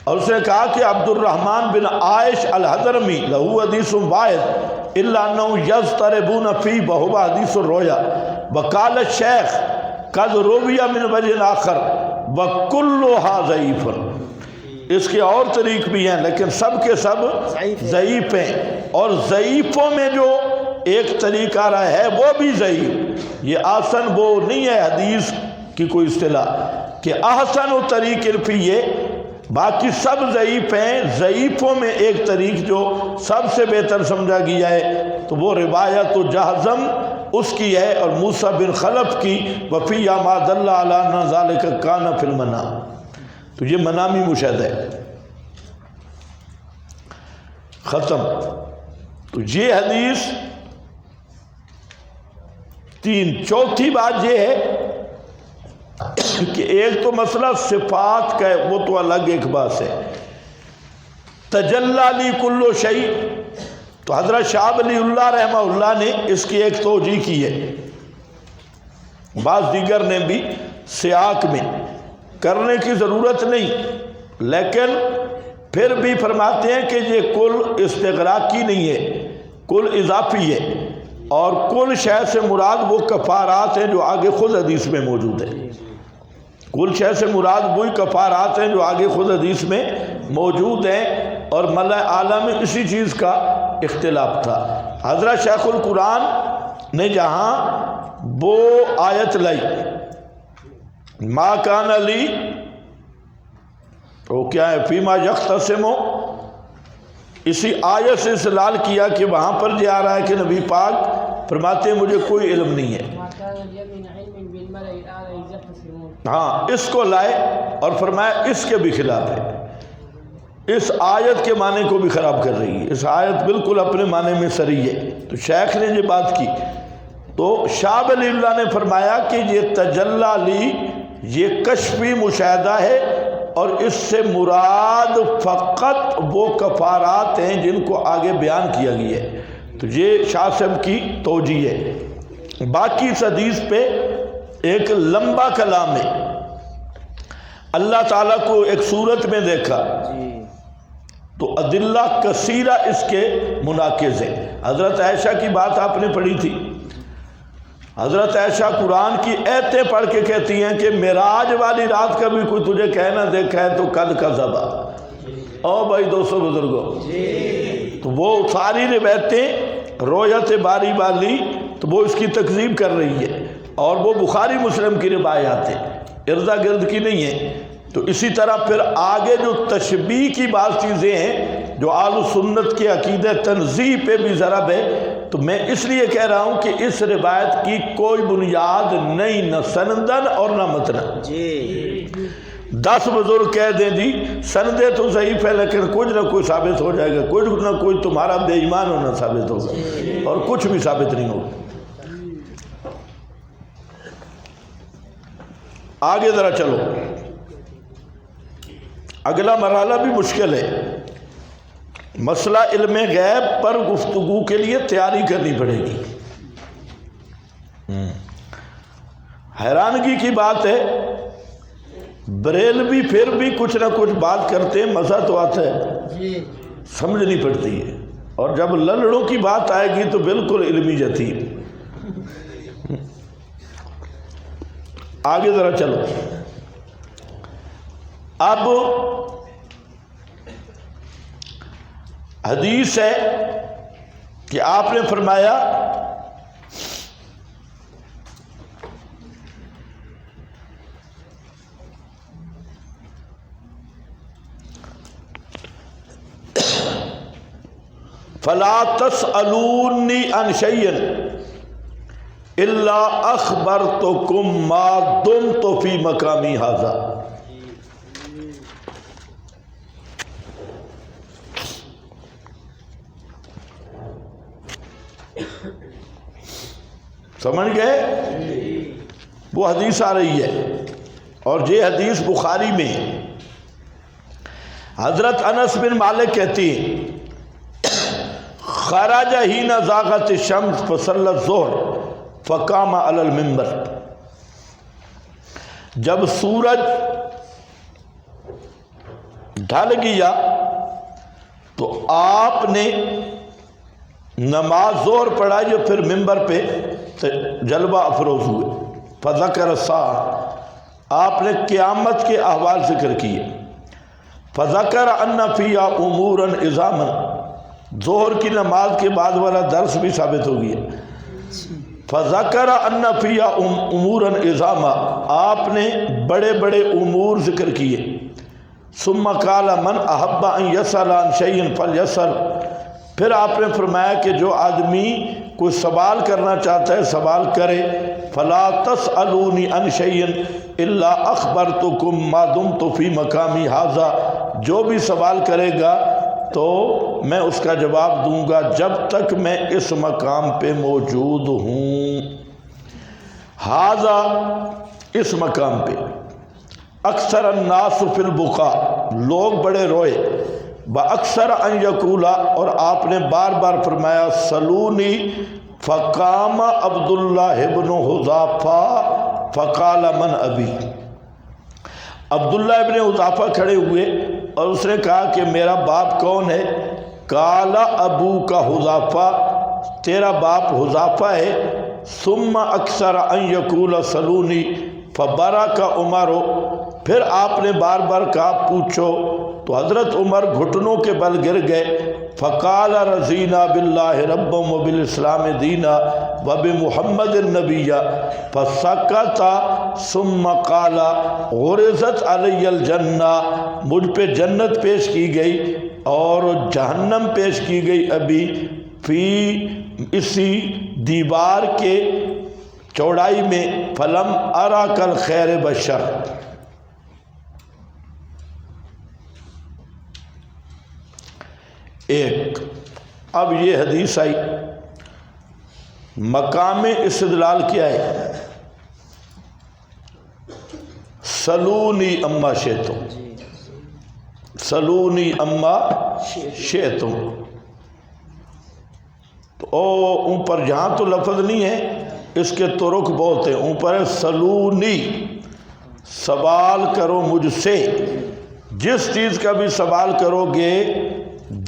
اور اس نے کہا کہ عبد الرحمن بن عائش الحضرمی لہو حدیث واحد الا انہم یضطربون فی بہو حدیث الرؤیا وقال الشیخ قد روی من وجہ آخر وکلھا ضعیف۔ اس کے اور طریق بھی ہیں لیکن سب کے سب ضعیف ہیں، اور ضعیفوں میں جو ایک طریق آ رہا ہے وہ بھی ضعیف۔ یہ آسن وہ نہیں ہے حدیث کی کوئی اصطلاح کہ احسن و طریق الفیہ، باقی سب ضعیف ہیں، ضعیفوں میں ایک طریق جو سب سے بہتر سمجھا گیا ہے تو وہ روایت جہزم اس کی ہے، اور موسیٰ بن خلف کی وفی ما دل علی ان ذلک کان فی المنام، تو یہ منامی مشاہدہ ہے۔ ختم۔ تو یہ حدیث تین۔ چوتھی بات یہ ہے کہ ایک تو مسئلہ صفات کا ہے، وہ تو الگ ایک بات ہے۔ تجلی لی کل شیء، تو حضرت شاہ ولی اللہ رحمہ اللہ نے اس کی ایک توجیہ کی ہے، بعض دیگر نے بھی سیاق میں، کرنے کی ضرورت نہیں، لیکن پھر بھی فرماتے ہیں کہ یہ کل استغراقی نہیں ہے، کل اضافی ہے، اور کل شے سے مراد وہ کفارات ہیں جو آگے خود حدیث میں موجود ہیں۔ کل شے سے مراد وہی کفارات ہیں جو آگے خود حدیث میں موجود ہیں، اور ملأ اعلیٰ میں اسی چیز کا اختلاف تھا۔ حضرت شیخ القرآن نے جہاں وہ آیت لائی ما کان علی، وہ کیا ہے فیما یختصم، اسی آیت سے استدلال کیا کہ وہاں پر یہ آ رہا ہے کہ نبی پاک فرماتے ہیں مجھے کوئی علم نہیں ہے۔ ہاں اس کو لائے اور فرمایا اس کے بھی خلاف ہے، اس آیت کے معنی کو بھی خراب کر رہی ہے، اس آیت بالکل اپنے معنی میں صریح ہے۔ تو شیخ نے یہ بات کی، تو شاہ ولی اللہ نے فرمایا کہ یہ تجلی لی یہ کشفی مشاہدہ ہے، اور اس سے مراد فقط وہ کفارات ہیں جن کو آگے بیان کیا گیا ہے۔ تو یہ شاہ صاحب کی توجیہ ہے۔ باقی اس حدیث پہ ایک لمبا کلام ہے۔ اللہ تعالیٰ کو ایک صورت میں دیکھا تو ادلہ کثیرہ اس کے مناقض ہیں۔ حضرت عائشہ کی بات آپ نے پڑھی تھی، حضرت عائشہ قرآن کی ایتیں پڑھ کے کہتی ہیں کہ معراج والی رات کا بھی کوئی تجھے کہنا دیکھا ہے تو قد کذبا۔ او بھائی دوستو بزرگوں، تو وہ ساری روایتیں رویت باری والی تو وہ اس کی تکذیب کر رہی ہے، اور وہ بخاری مسلم کی روایات ہیں، اردا گرد کی نہیں ہے۔ تو اسی طرح پھر آگے جو تشبیہ کی بعض چیزیں ہیں جو اہل سنت کے عقیدہ تنزیہ پہ بھی ضرب ہے، تو میں اس لیے کہہ رہا ہوں کہ اس روایت کی کوئی بنیاد نہیں، نہ سندن اور نہ متن۔ 10 بزرگ کہہ دیں جی سندیں تو ضعیف ہے لیکن کچھ نہ کچھ ثابت ہو جائے گا، کچھ نہ کچھ تمہارا بے ایمان ہونا ثابت ہوگا، اور کچھ بھی ثابت نہیں ہوگا۔ آگے ذرا چلو، اگلا مرحلہ بھی مشکل ہے۔ مسئلہ علم غیب پر گفتگو کے لیے تیاری کرنی پڑے گی۔ حیرانگی کی بات ہے، بریلوی پھر بھی کچھ نہ کچھ بات کرتے ہیں، مزہ تو آتا ہے، سمجھنی پڑتی ہے، اور جب للڑوں کی بات آئے گی تو بالکل علمی جاتی ہے۔ آگے ذرا چلو، اب حدیث ہے کہ آپ نے فرمایا فَلَا تَسْأَلُونِّي عَنْ شَيْءٍ الا اخبرتکم ما دمت فی مقامی ھذا. سمجھ گئے؟ وہ حدیث آ رہی ہے اور یہ حدیث بخاری میں. حضرت انس بن مالک کہتی خرج حین زاغت الشمس فصلی الظہر فقام علی المنبر. جب سورج ڈھل گیا تو آپ نے نماز ظہر پڑھائی اور پھر منبر پہ جلوہ افروز ہوئے. فذکر الساعہ، آپ نے قیامت کے احوال ذکر کیے. فذکر ان فیہا امورا عظاما، ظہر کی نماز کے بعد والا درس بھی ثابت ہو گیا. فذکر ان فیہا امورا عظاما، آپ نے بڑے بڑے امور ذکر کیے. ثم قال من احب ان یسأل عن شیء فلیسأل، پھر آپ نے فرمایا کہ جو آدمی کوئی سوال کرنا چاہتا ہے سوال کرے. فلا تسألونی عن شیء الا اخبرتکم ما دمت فی مقامی ھذا، جو بھی سوال کرے گا تو میں اس کا جواب دوں گا جب تک میں اس مقام پہ موجود ہوں. ھذا، اس مقام پہ. اکثر الناس فی البکا، لوگ بڑے روئے. باکثر ان یقولا، اور آپ نے بار بار فرمایا سلونی. فقام عبداللہ ابن حذافہ فقال من ابی، عبداللہ ابن حذافہ کھڑے ہوئے اور اس نے کہا کہ میرا باپ کون ہے؟ قال ابو کا حذافہ، تیرا باپ حذافہ ہے. ثم اکثر ان یقول سلونی فبرک عمر، پھر آپ نے بار بار کہا پوچھو، تو حضرت عمر گھٹنوں کے بل گر گئے. فقال رضینا باللہ ربا وبالاسلام دینا وبمحمد النبی. فسکت ثم قال غرزت علی الجنہ، مجھ پہ جنت پیش کی گئی اور جہنم پیش کی گئی ابھی فی، اسی دیوار کے چوڑائی میں. فلم اراک الخیر بشر، ایک. اب یہ حدیث آئی، مقام استدلال کیا ہے؟ سلونی اما شئتم، سلونی اما شئتم. تو اوپر جہاں تو لفظ نہیں ہے، اس کے طرق بہت ہیں. اوپر ہے سلونی، سوال کرو مجھ سے، جس چیز کا بھی سوال کرو گے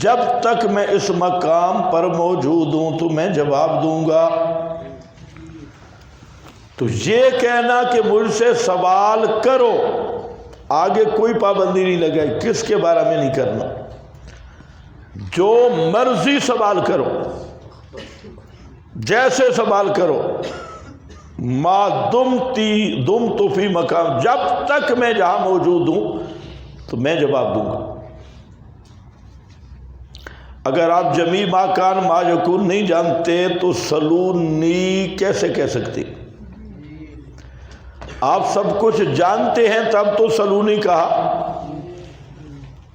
جب تک میں اس مقام پر موجود ہوں تو میں جواب دوں گا. تو یہ کہنا کہ مجھ سے سوال کرو، آگے کوئی پابندی نہیں لگائی کس کے بارے میں نہیں کرنا، جو مرضی سوال کرو، جیسے سوال کرو. ما دمت فی مقام، جب تک میں جہاں موجود ہوں تو میں جواب دوں گا. اگر آپ جمیع ما کان ما یکون نہیں جانتے تو سلونی کیسے کہہ سکتے؟ آپ سب کچھ جانتے ہیں تب تو سلونی کہا،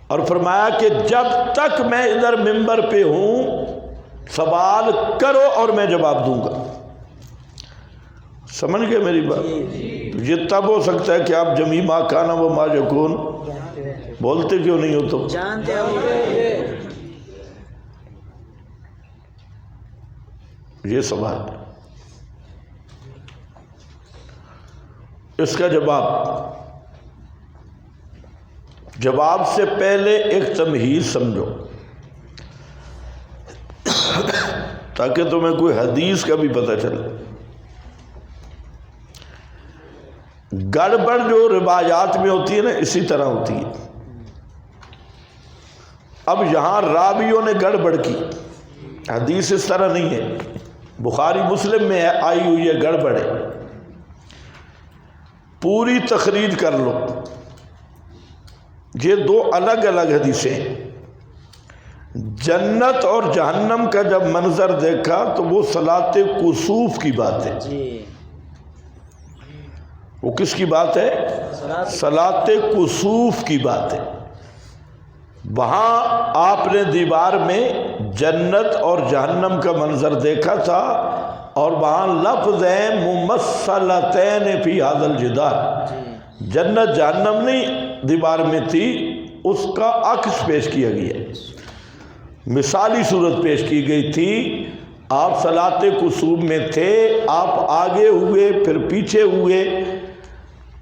اور فرمایا کہ جب تک میں ادھر منبر پہ ہوں سوال کرو اور میں جواب دوں گا. سمجھ گئے میری بات؟ یہ تب ہو سکتا ہے کہ آپ جمیع ما کان و ما یکون بولتے کیوں نہیں ہو؟ تو جانتے ہو. یہ سوال، اس کا جواب سے پہلے ایک تمہیز سمجھو تاکہ تمہیں کوئی حدیث کا بھی پتہ چلے. گڑبڑ جو روایات میں ہوتی ہے نا اسی طرح ہوتی ہے. اب یہاں راویوں نے گڑبڑ کی، حدیث اس طرح نہیں ہے، بخاری مسلم میں ہے آئی ہوئی ہے، گڑبڑ ہے. پوری تخریج کر لو، یہ دو الگ الگ حدیثیں. جنت اور جہنم کا جب منظر دیکھا تو وہ صلاۃ کسوف کی بات ہے جی وہ کس کی بات ہے؟ صلاۃ کسوف کی بات ہے۔ وہاں آپ نے دیوار میں جنت اور جہنم کا منظر دیکھا تھا، اور وہاں لفظ ہے ممثلتین فی ھذا الجدار، جنت جہنم نہیں دیوار میں تھی، اس کا عکس پیش کیا گیا، مثالی صورت پیش کی گئی تھی۔ آپ صلاۃ کسوف میں تھے، آپ آگے ہوئے پھر پیچھے ہوئے،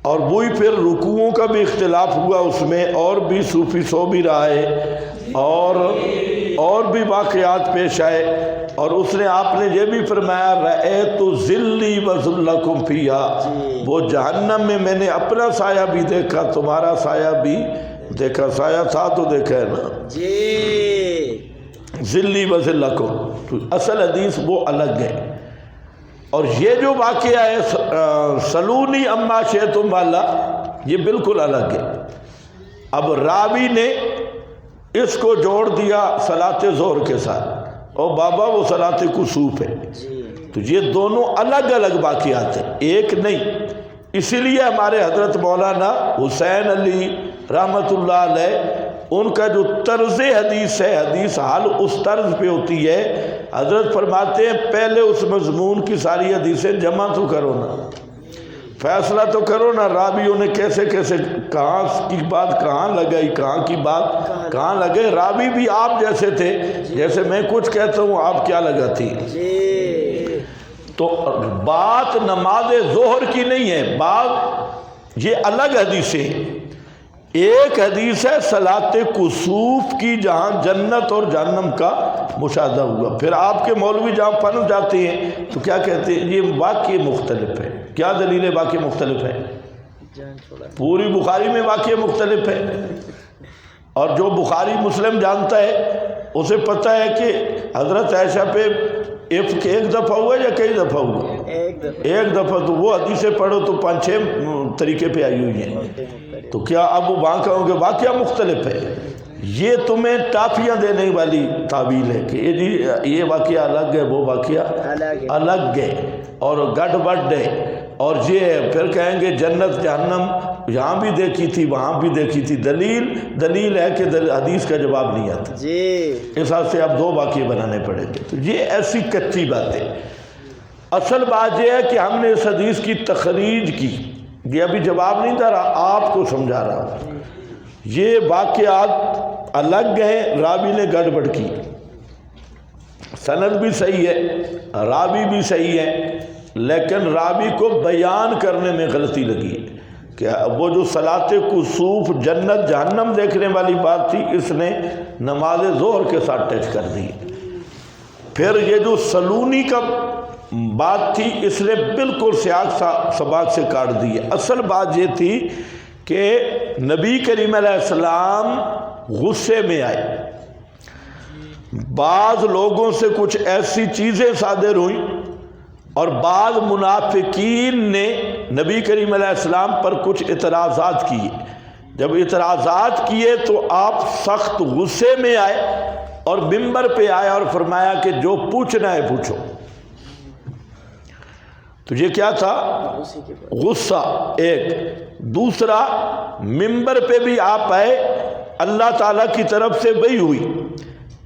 اور وہی پھر رکوعوں کا بھی اختلاف ہوا اس میں، اور بھی صوفی سو بھی رہا ہے، اور بھی واقعات پیش آئے، اور اس نے آپ نے یہ بھی فرمایا رأیت ذلی وذلکم فیہا، وہ جہنم میں میں نے اپنا سایہ بھی دیکھا، تمہارا سایہ بھی دیکھا، سایہ تھا تو دیکھا ہے نا جی ذلی وذلکم، تو اصل حدیث وہ الگ ہے۔ اور یہ جو واقعہ ہے سلونی اما شئتم والا، یہ بالکل الگ ہے۔ اب راوی نے اس کو جوڑ دیا صلاۃ ظہر کے ساتھ، اور بابا وہ صلاۃ کسوف ہے، تو یہ دونوں الگ الگ واقعات ہیں، ایک نہیں۔ اسی لیے ہمارے حضرت مولانا حسین علی رحمۃ اللہ علیہ، ان کا جو طرز حدیث ہے، حدیث حال اس طرز پہ ہوتی ہے، حضرت فرماتے ہیں پہلے اس مضمون کی ساری حدیثیں جمع تو کرو نا، فیصلہ تو کرو نا، راویوں نے کیسے کیسے کہاں کی بات کہاں لگائی، کہاں کی بات کہاں لگے۔ راوی بھی آپ جیسے تھے، جیسے میں کچھ کہتا ہوں آپ کیا لگاتی ہیں۔ تو بات نماز ظہر کی نہیں ہے، بات یہ الگ حدیثیں، ایک حدیث ہے صلاۃ کسوف کی جہاں جنت اور جہنم کا مشاہدہ ہوا۔ پھر آپ کے مولوی جہاں پھنس جاتے ہیں تو کیا کہتے ہیں، یہ واقعے مختلف ہے۔ کیا دلیل ہے واقعے مختلف ہے؟ پوری بخاری میں واقعے مختلف ہے، اور جو بخاری مسلم جانتا ہے اسے پتہ ہے کہ حضرت عائشہ پہ ایک دفعہ ہوا یا کئی دفعہ ہوا؟ ایک دفعہ، تو وہ حدیثیں پڑھو تو 5-6 طریقے پہ آئی ہوئی ہیں، تو کیا اب وہاں کہوں کہ واقعہ مختلف ہے؟ یہ تمہیں ٹافیاں دینے والی تعویل ہے کہ یہ واقعہ الگ ہے، وہ واقعہ الگ ہے، اور گڈ بڈ ہے، اور یہ پھر کہیں گے جنت جہنم یہاں بھی دیکھی تھی وہاں بھی دیکھی تھی۔ دلیل ہے کہ حدیث کا جواب نہیں آتا جی، اس حد سے اب 2 واقعے بنانے پڑیں گے، تو یہ ایسی کچی بات ہے۔ اصل بات یہ ہے کہ ہم نے اس حدیث کی تخریج کی، یہ ابھی جواب نہیں دے رہا، آپ کو سمجھا رہا ہوں۔ یہ واقعات الگ ہیں، راوی نے گڑبڑ کی، سند بھی صحیح ہے، راوی بھی صحیح ہے، لیکن راوی کو بیان کرنے میں غلطی لگی کہ وہ جو صلاۃ کسوف جنت جہنم دیکھنے والی بات تھی، اس نے نماز ظہر کے ساتھ ٹچ کر دی۔ پھر یہ جو سلونی کا بات تھی، اس نے بالکل سیاق سباق سے کاٹ دی ہے۔ اصل بات یہ تھی کہ نبی کریم علیہ السلام غصے میں آئے، بعض لوگوں سے کچھ ایسی چیزیں صادر ہوئیں، اور بعض منافقین نے نبی کریم علیہ السلام پر کچھ اعتراضات کیے۔ جب اعتراضات کیے تو آپ سخت غصے میں آئے، اور منبر پہ آئے اور فرمایا کہ جو پوچھنا ہے پوچھو۔ تو یہ کیا تھا؟ غصہ ایک۔ دوسرا، منبر پہ بھی آپ آئے، اللہ تعالیٰ کی طرف سے وحی ہوئی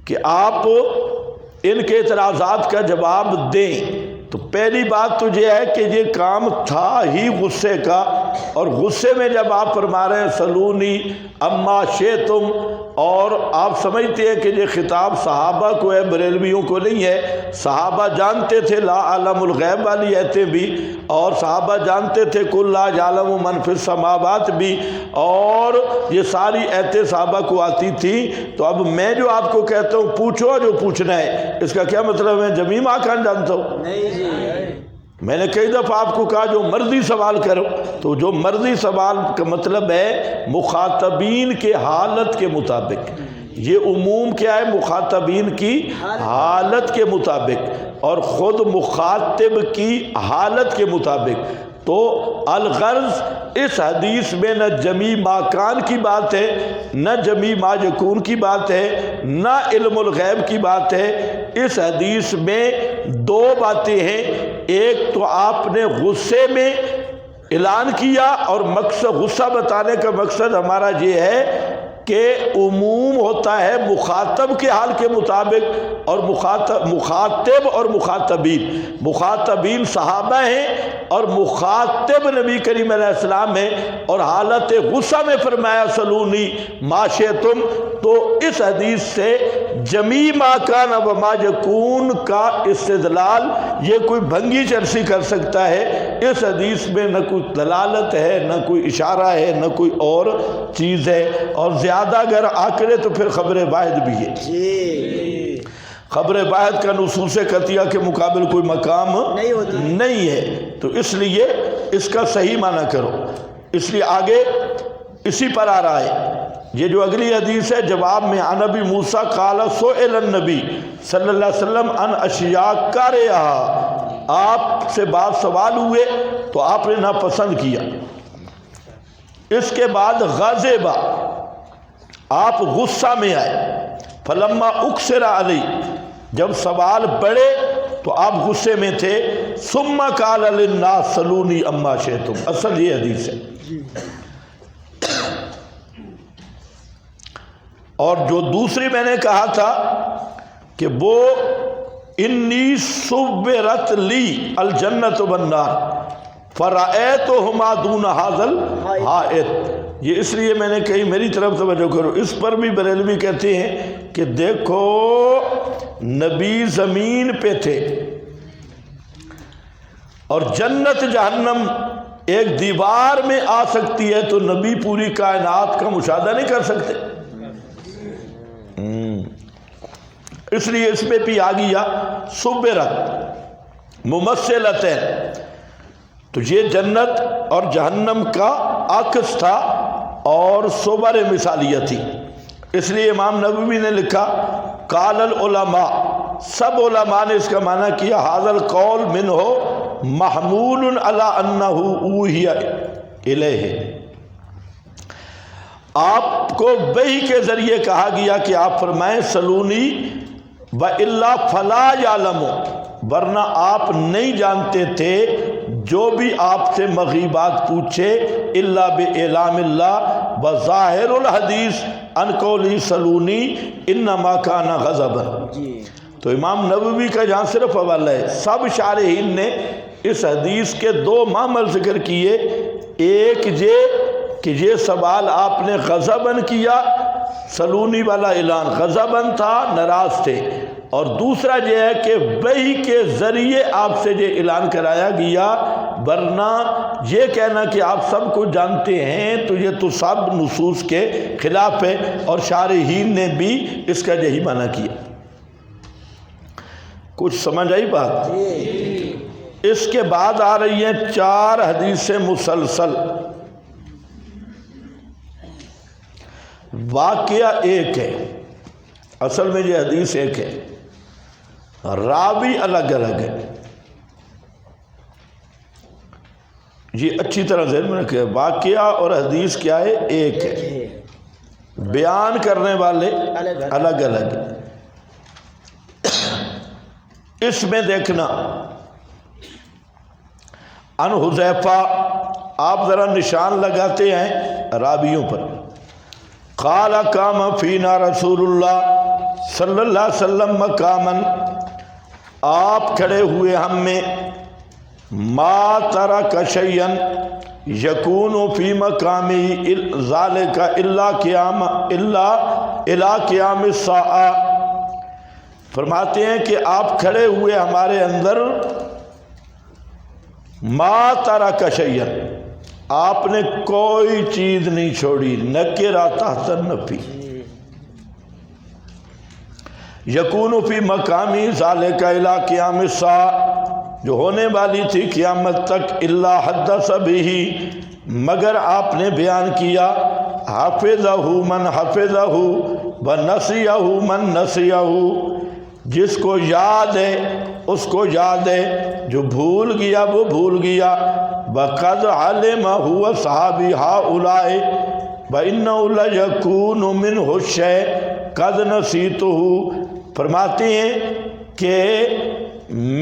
کہ آپ ان کے اعتراضات کا جواب دیں۔ تو پہلی بات تو یہ ہے کہ یہ کام تھا ہی غصے کا، اور غصے میں جب آپ فرما رہے ہیں سلونی اما شئتم، اور آپ سمجھتے ہیں کہ یہ خطاب صحابہ کو ہے، بریلویوں کو نہیں ہے۔ صحابہ جانتے تھے لا عالم الغیب والی ایتیں بھی، اور صحابہ جانتے تھے کل لا یعلم من فی السماوات بھی، اور یہ ساری ایتیں صحابہ کو آتی تھی۔ تو اب میں جو آپ کو کہتا ہوں پوچھو جو پوچھنا ہے، اس کا کیا مطلب ہے جمیم آخان جانتا ہوں؟ نہیں جی، میں نے کئی دفعہ آپ کو کہا جو مرضی سوال کرو، تو جو مرضی سوال کا مطلب ہے مخاطبین کے حالت کے مطابق۔ یہ عموم کیا ہے؟ مخاطبین کی حالت کے مطابق، اور خود مخاطب کی حالت کے مطابق۔ تو الغرض اس حدیث میں نہ جمی ماکان کی بات ہے، نہ جمی ما یکون کی بات ہے، نہ علم الغیب کی بات ہے۔ اس حدیث میں دو باتیں ہیں، ایک تو آپ نے غصے میں اعلان کیا، اور مقصد غصہ بتانے کا مقصد ہمارا یہ ہے کہ عموم ہوتا ہے مخاطب کے حال کے مطابق، اور مخاطب اور مخاطبین صحابہ ہیں اور مخاطب نبی کریم علیہ السلام ہیں، اور حالت غصہ میں فرمایا سلونی ما شئتم۔ تو اس حدیث سے جمی ما کان و ما یکون کا استدلال یہ کوئی بھنگی چرسی کر سکتا ہے۔ اس حدیث میں نہ کوئی دلالت ہے، نہ کوئی اشارہ ہے، نہ کوئی اور چیز ہے، اور زیادہ اگر آکڑے تو پھر خبر واحد بھی ہے۔ خبر واحد کا نصوص قطعیہ کے مقابل کوئی مقام نہیں ہے، تو اس لیے اس کا صحیح معنی کرو۔ اس لیے آگے اسی پر آ رہا ہے، یہ جو اگلی حدیث ہے جواب میں، عن ابی موسیٰ قال سئل النبی صلی اللہ علیہ وسلم عن اشیاء کرہا، آپ سے بعض سوال ہوئے تو آپ نے ناپسند کیا۔ اس کے بعد غضبا، آپ غصہ میں آئے، فلما اکثر علی، جب سوال بڑھے تو آپ غصے میں تھے، ثم قال للناس سلونی اما شئتم۔ اصل یہ حدیث ہے۔ اور جو دوسری میں نے کہا تھا کہ وہ انی صبرت لی الجنت والنار فرأیتہما دون ھذا الحائط، یہ اس لیے میں نے کہی میری طرف توجہ کرو۔ اس پر بھی بریلوی کہتے ہیں کہ دیکھو نبی زمین پہ تھے اور جنت جہنم ایک دیوار میں آ سکتی ہے، تو نبی پوری کائنات کا مشاہدہ نہیں کر سکتے، اس لیے اس پہ بھی آ گیا صبرت ممثلتین، تو یہ جنت اور جہنم کا عکس تھا اور صبر مثالیہ تھی۔ اس لیے امام نووی نے لکھا قال العلماء، سب علماء نے اس کا معنی کیا، ھذا القول منہ محمول علی انہ اوحی الیہ، آپ کو وحی کے ذریعے کہا گیا کہ آپ فرمائیں سلونی وَإِلَّا فَلَا يَعْلَمُ، ورنہ آپ نہیں جانتے تھے جو بھی آپ سے مغیبات پوچھے، الا بِإِعْلَامِ اللَّهِ وَظَاهِرُ الْحَدِيثِ عَنْ قَوْلِهِ سَلُونِي إِنَّمَا كَانَ غَضَبًا۔ تو امام نووی کا جہاں صرف حوالہ ہے، سب شارحین نے اس حدیث کے دو معمل ذکر کیے، ایک یہ کہ یہ سوال آپ نے غضباً کیا، سلونی والا اعلان غضباً تھا، ناراض تھے، اور دوسرا یہ ہے کہ وحی کے ذریعے آپ سے یہ اعلان کرایا گیا، ورنہ یہ کہنا کہ آپ سب کو جانتے ہیں تو یہ تو سب نصوص کے خلاف ہے، اور شارحین نے بھی اس کا یہی معنی کیا۔ کچھ سمجھ آئی بات؟ اس کے بعد آ رہی ہیں 4 حدیثیں مسلسل، واقعہ ایک ہے، اصل میں یہ حدیث ایک ہے، راوی الگ الگ ہے، یہ اچھی طرح ذہن میں رکھیں، واقعہ اور حدیث کیا ہے؟ ایک ہے، بیان کرنے والے الگ الگ ہیں۔ اس میں دیکھنا ان حذیفہ، آپ ذرا نشان لگاتے ہیں راویوں پر، قال قام فینا رسول اللہ صلی اللہ علیہ وسلم مقاما، آپ کھڑے ہوئے ہم میں، ما ترک شیئا یکون فی مقامی ذالک الا قیام الساعہ، فرماتے ہیں کہ آپ کھڑے ہوئے ہمارے اندر، ما ترک شیئا، آپ نے کوئی چیز نہیں چھوڑی، نکرہ تحت النفی، یکون فی مقامی ذالک الی قیام الساعہ، جو ہونے والی تھی قیامت تک، الا حدث بہ، مگر آپ نے بیان کیا، حفظہ من حفظہ ونسیہ من نسیہ، جس کو یاد ہے اس کو یاد ہے، جو بھول گیا وہ بھول گیا، وَقَدْ عَلِمَ هُوَ صَحَابِي هَؤُلَاءِ وَإِنَّهُ لَيَكُونُ مِنْهُ الشَّيْءُ قَدْ نَسِيتُهُ۔ فرماتے ہیں کہ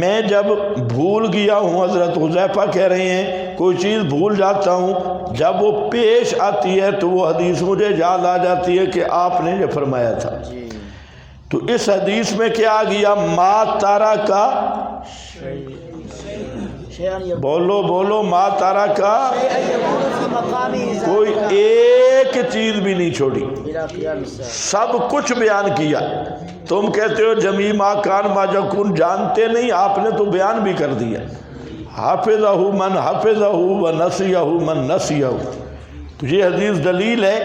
میں جب بھول گیا ہوں، حضرت حذیفہ کہہ رہے ہیں کوئی چیز بھول جاتا ہوں، جب وہ پیش آتی ہے تو وہ حدیث مجھے یاد آ جاتی ہے کہ آپ نے یہ فرمایا تھا۔ تو اس حدیث میں کیا آ گیا؟ ما تارا کا، بولو بولو، ما تارا کا، کوئی ایک چیز بھی نہیں چھوڑی، سب کچھ بیان کیا۔ تم کہتے ہو جمیع ما کان ما یکون، جانتے نہیں، آپ نے تو بیان بھی کر دیا۔ حافظہ من حافظہ و نسیہ من نسیہ۔ تو یہ حدیث دلیل ہے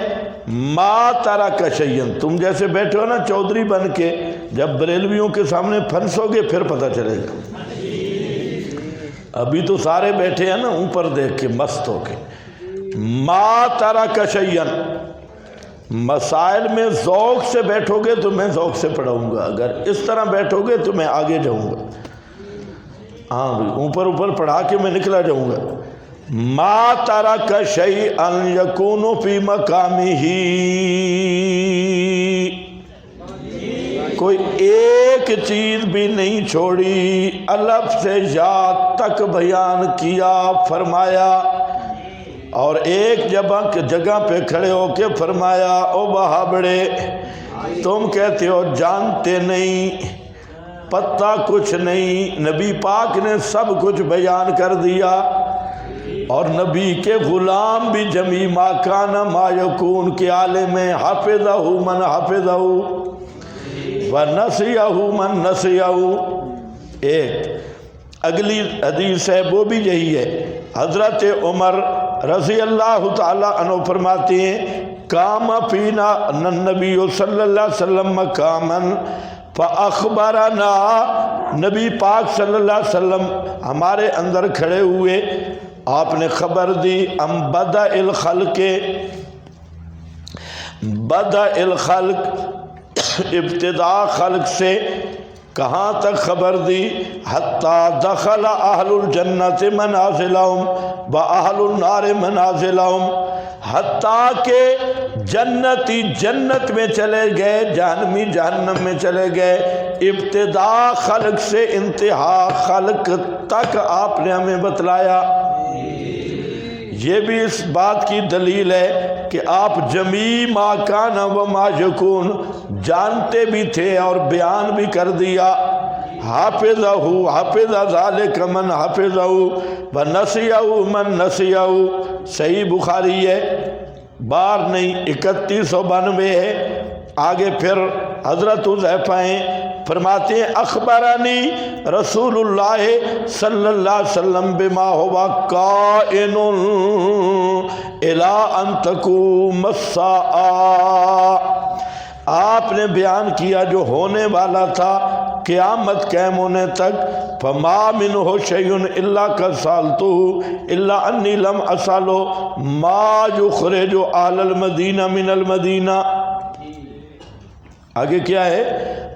ما ترک شیئا۔ تم جیسے بیٹھے ہو نا چودھری بن کے، جب بریلویوں کے سامنے پھنسو گے پھر پتہ چلے گا۔ ابھی تو سارے بیٹھے ہیں نا اوپر دیکھ کے مست ہو کے۔ ما ترک شیئا، مسائل میں ذوق سے بیٹھو گے تو میں ذوق سے پڑھاؤں گا، اگر اس طرح بیٹھو گے تو میں آگے جاؤں گا۔ ہاں بھی اوپر اوپر پڑھا کے میں نکلا جاؤں گا۔ ما ترک شیئا یکون فی مقامہ، کوئی ایک چیز بھی نہیں چھوڑی، الف سے یا تک بیان کیا، فرمایا، اور ایک جگہ پہ کھڑے ہو کے فرمایا او بہابڑے تم کہتے ہو جانتے نہیں، پتہ کچھ نہیں، نبی پاک نے سب کچھ بیان کر دیا، اور نبی کے غلام بھی جمیع ما کان ما یکون کے عالم میں، حافظہ من حافظہ ونسیہ من نسیہ۔ ایک اگلی حدیث ہے وہ بھی یہی ہے، حضرت عمر رضی اللہ تعالی عنہ فرماتے ہیں قام فینا النبی صلی اللہ علیہ وسلم مقاما فاخبرنا، نبی پاک صلی اللہ علیہ وسلم ہمارے اندر کھڑے ہوئے، آپ نے خبر دی ام بدء الخلق، بدء الخلق، ابتداء خلق سے کہاں تک خبر دی؟ حتیٰ دخل اہل الجنت منازلہم و اہل النار منازلہم، حتیٰ کہ جنتی جنت میں چلے گئے، جہنمی جہنم میں چلے گئے، ابتداء خلق سے انتہا خلق تک آپ نے ہمیں بتلایا۔ یہ بھی اس بات کی دلیل ہے کہ آپ جمیع ما کان و ما یکون جانتے بھی تھے اور بیان بھی کر دیا۔ حافظہ حافظ ذالک من حافظہ و نسیہ من نسیہ، صحیح بخاری ہے، بار نہیں 3192 ہے۔ آگے پھر حضرت حذیفہ ہیں، فرماتے ہیں اخبرانی رسول اللہ صلی اللہ علیہ وسلم بما ہوا کائن الی ان تقوم الساعہ، آپ نے بیان کیا جو ہونے والا تھا قیامت قائم ہونے تک۔ فما منہ شیء الا قد سألتہ الا انی لم اسألہ ما یخرج اہل المدینہ من المدینہ۔ آگے کیا ہے؟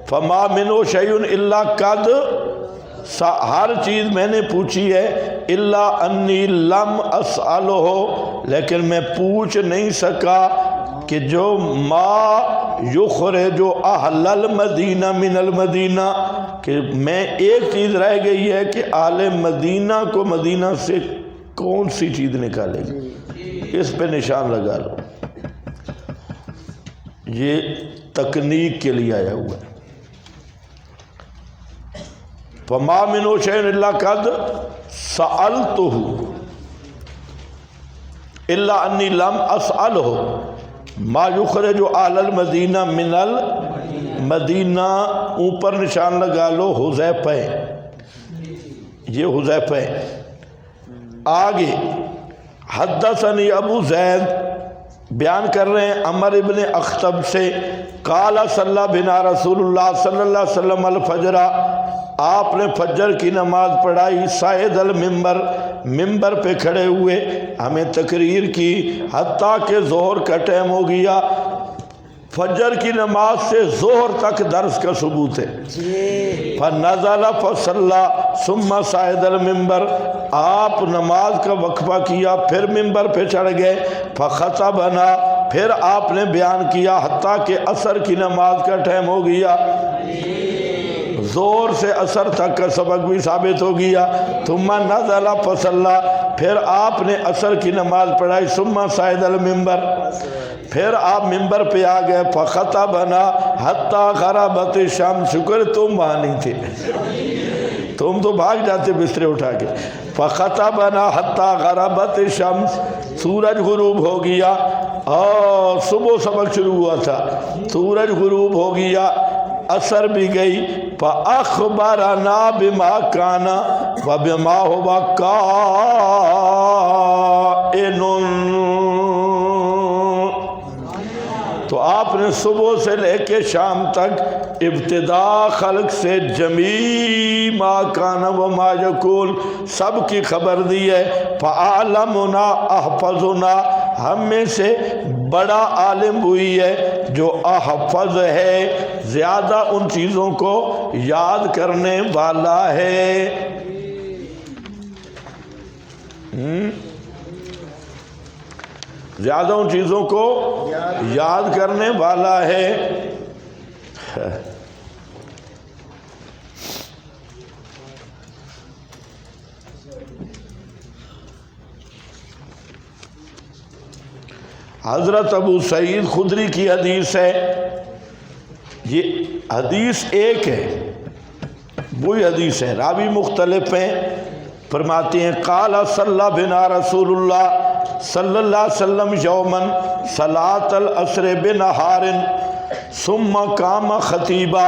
فما منہ شیء الا قد، ہر چیز میں نے پوچھی ہے، الا انی لم اسألہ، لیکن میں پوچھ نہیں سکا کہ جو ما یخرج اہل المدینہ من المدینہ، کہ میں ایک چیز رہ گئی ہے کہ اہل مدینہ کو مدینہ سے کون سی چیز نکالے گی، اس پہ نشان لگا لو۔ یہ تکنیک کے لیے آیا ہوا ہے۔ فما منہ شیء الا قد سألتہ الا انی لم اسألہ ما یخرج اہل المدینہ من المدینہ، اوپر نشان لگا لو حذیفہ، یہ حذیفہ ہے۔ آگے حدثنی ابو زید بیان کر رہے ہیں عمر ابن اخطب سے، قال صلی بنا رسول اللہ صلی اللہ علیہ وسلم الفجر، آپ نے فجر کی نماز پڑھائی، صاعد المنبر، ممبر پہ کھڑے ہوئے، ہمیں تقریر کی، حتیٰ کہ ظہر کا ٹائم ہو گیا، فجر کی نماز سے ظہر تک درس کا ثبوت ہے۔ فنزل فصلی ثم صعد المنبر، آپ نماز کا وقفہ کیا پھر ممبر پہ چڑھ گئے، فخطبنا، پھر آپ نے بیان کیا حتیٰ کہ عصر کی نماز کا ٹائم ہو گیا۔ زور سے عصر تک کا سبق بھی ثابت ہو گیا۔ ثم نزل فصلی، پھر آپ نے عصر کی نماز پڑھائی، ثم صعد المنبر، پھر آپ ممبر پہ آ گئے، فخطبنا حتیٰ غربت الشمس، شکر تم وہاں نہیں تھے، تم تو بھاگ جاتے بسترے اٹھا کے۔ فخطبنا حتیٰ غربت الشمس، سورج غروب ہو گیا، اور صبح سبق شروع ہوا تھا، سورج غروب ہو گیا، عصر بھی گئی۔ فأخبرنا بما كان وبما هو كائن، تو آپ نے صبح سے لے کے شام تک ابتدا خلق سے جمیع ما کان و ما یکون سب کی خبر دی ہے۔ فعالمنا احفظنا، ہم میں سے بڑا عالم ہوئی ہے جو احفظ ہے، زیادہ ان چیزوں کو یاد کرنے والا ہے۔ زیادہ ان چیزوں کو یاد کرنے والا ہے۔ حضرت ابو سعید خدری کی حدیث ہے، یہ حدیث ایک ہے، وہی حدیث ہے، راوی مختلف ہیں۔ فرماتے ہیں قال صلی بنا رسول اللہ صلی اللہ علیہ وسلم یومن صلاۃ العصر بنہار ثم قام خطیبا،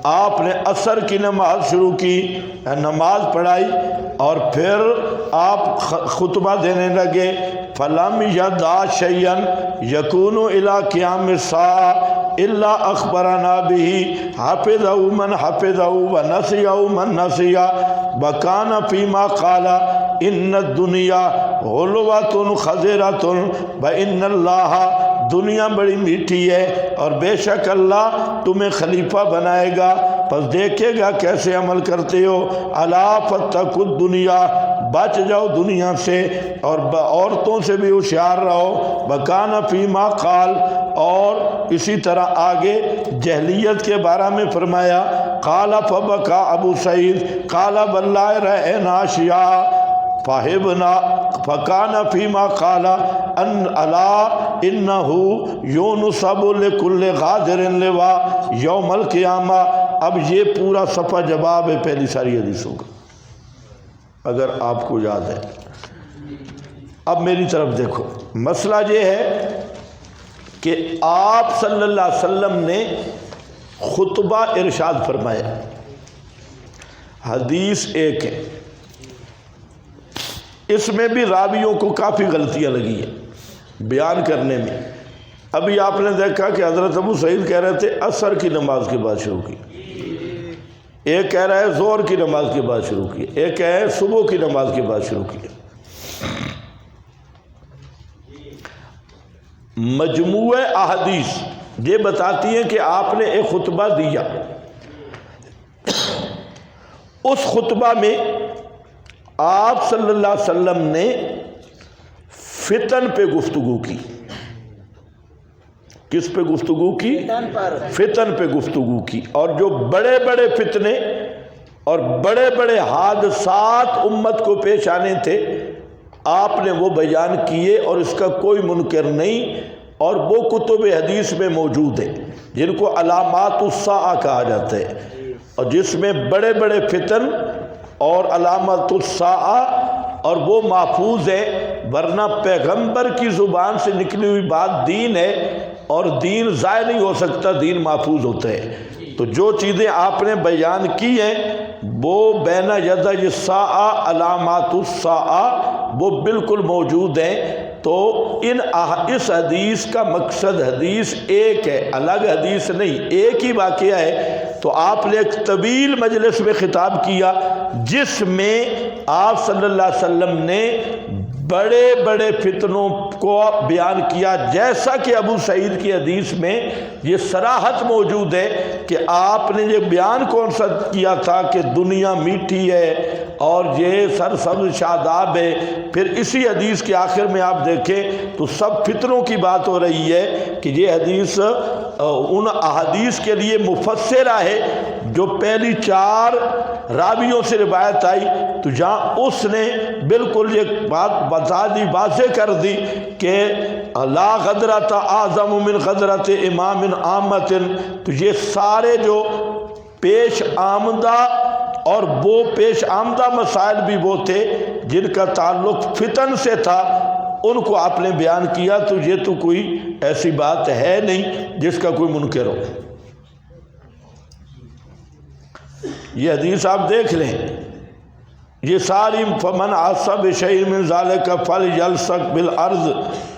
آپ نے عصر کی نماز شروع کی، نماز پڑھائی اور پھر آپ خطبہ دینے لگے۔ فلم یدع شیئا یکون الی قیام الساعہ الا اخبرنا به حفظہ من حفظہ ونسیہ من نسیہ وکان فیما قال ان الدنیا غلوۃ خضرۃ وان اللہ، دنیا بڑی میٹھی ہے اور بے شک اللہ تمہیں خلیفہ بنائے گا، پس دیکھے گا کیسے عمل کرتے ہو۔ الا فاتقوا الدنیا، بچ جاؤ دنیا سے اور عورتوں سے بھی ہوشیار رہو۔ وکان فیما قال، اور اسی طرح آگے جہلیت کے بارے میں فرمایا، قال فبکا ابو سعید قال واللہ رأینا اشیاء فہبنا فکان فیما قال ان الا انہ یونصب لکل غادر لواء یوم القیامہ۔ اب یہ پورا صفحہ جواب ہے پہلی ساری حدیثوں کا، اگر آپ کو یاد ہے۔ اب میری طرف دیکھو، مسئلہ یہ ہے کہ آپ صلی اللہ علیہ وسلم نے خطبہ ارشاد فرمایا، حدیث ایک ہے، اس میں بھی راویوں کو کافی غلطیاں لگی ہیں بیان کرنے میں۔ ابھی آپ نے دیکھا کہ حضرت ابو سعید کہہ رہے تھے عصر کی نماز کے بعد شروع کی، ایک کہہ رہا ہے ظہر کی نماز کے بعد شروع کی، ایک کہہ رہا ہے صبح کی نماز کے بعد شروع کی۔ مجموعہ احادیث یہ بتاتی ہیں کہ آپ نے ایک خطبہ دیا، اس خطبہ میں آپ صلی اللہ علیہ وسلم نے فتن پہ گفتگو کی۔ کس پہ گفتگو کی؟ فتن پہ گفتگو کی، اور جو بڑے بڑے فتنے اور بڑے بڑے حادثات امت کو پیش آنے تھے آپ نے وہ بیان کیے، اور اس کا کوئی منکر نہیں، اور وہ کتب حدیث میں موجود ہیں جن کو علامات الساعہ کہا جاتا ہے، اور جس میں بڑے بڑے فتن اور علامات الساعہ، اور وہ محفوظ ہے، ورنہ پیغمبر کی زبان سے نکلی ہوئی بات دین ہے، اور دین ضائع نہیں ہو سکتا، دین محفوظ ہوتا ہے۔ تو جو چیزیں آپ نے بیان کی ہیں وہ بین یدی الساعہ علامات الساعہ وہ بالکل موجود ہیں۔ تو اس حدیث کا مقصد، حدیث ایک ہے، الگ حدیث نہیں، ایک ہی واقعہ ہے۔ تو آپ نے ایک طویل مجلس میں خطاب کیا جس میں آپ صلی اللہ علیہ وسلم نے بڑے بڑے فتنوں کو بیان کیا، جیسا کہ ابو سعید کی حدیث میں یہ صراحت موجود ہے کہ آپ نے یہ بیان کون سا کیا تھا کہ دنیا میٹھی ہے اور یہ سرسبز شاداب ہے۔ پھر اسی حدیث کے آخر میں آپ دیکھیں تو سب فتنوں کی بات ہو رہی ہے کہ یہ حدیث ان احادیث کے لیے مفسرہ ہے جو پہلی 4 راویوں سے روایت آئی، تو جہاں اس نے بالکل یہ بات بتا دی، واضح کر دی کہ لا غدرۃ اعظم من غدرۃ امام عامۃ، تو یہ سارے جو پیش آمدہ اور وہ پیش آمدہ مسائل بھی وہ تھے جن کا تعلق فتن سے تھا، ان کو آپ نے بیان کیا۔ تو یہ تو کوئی ایسی بات ہے نہیں جس کا کوئی منکر ہو۔ یہ حدیث آپ دیکھ لیں، یہ ساری فمن عصب شیء من ذلک فلیلصق بالارض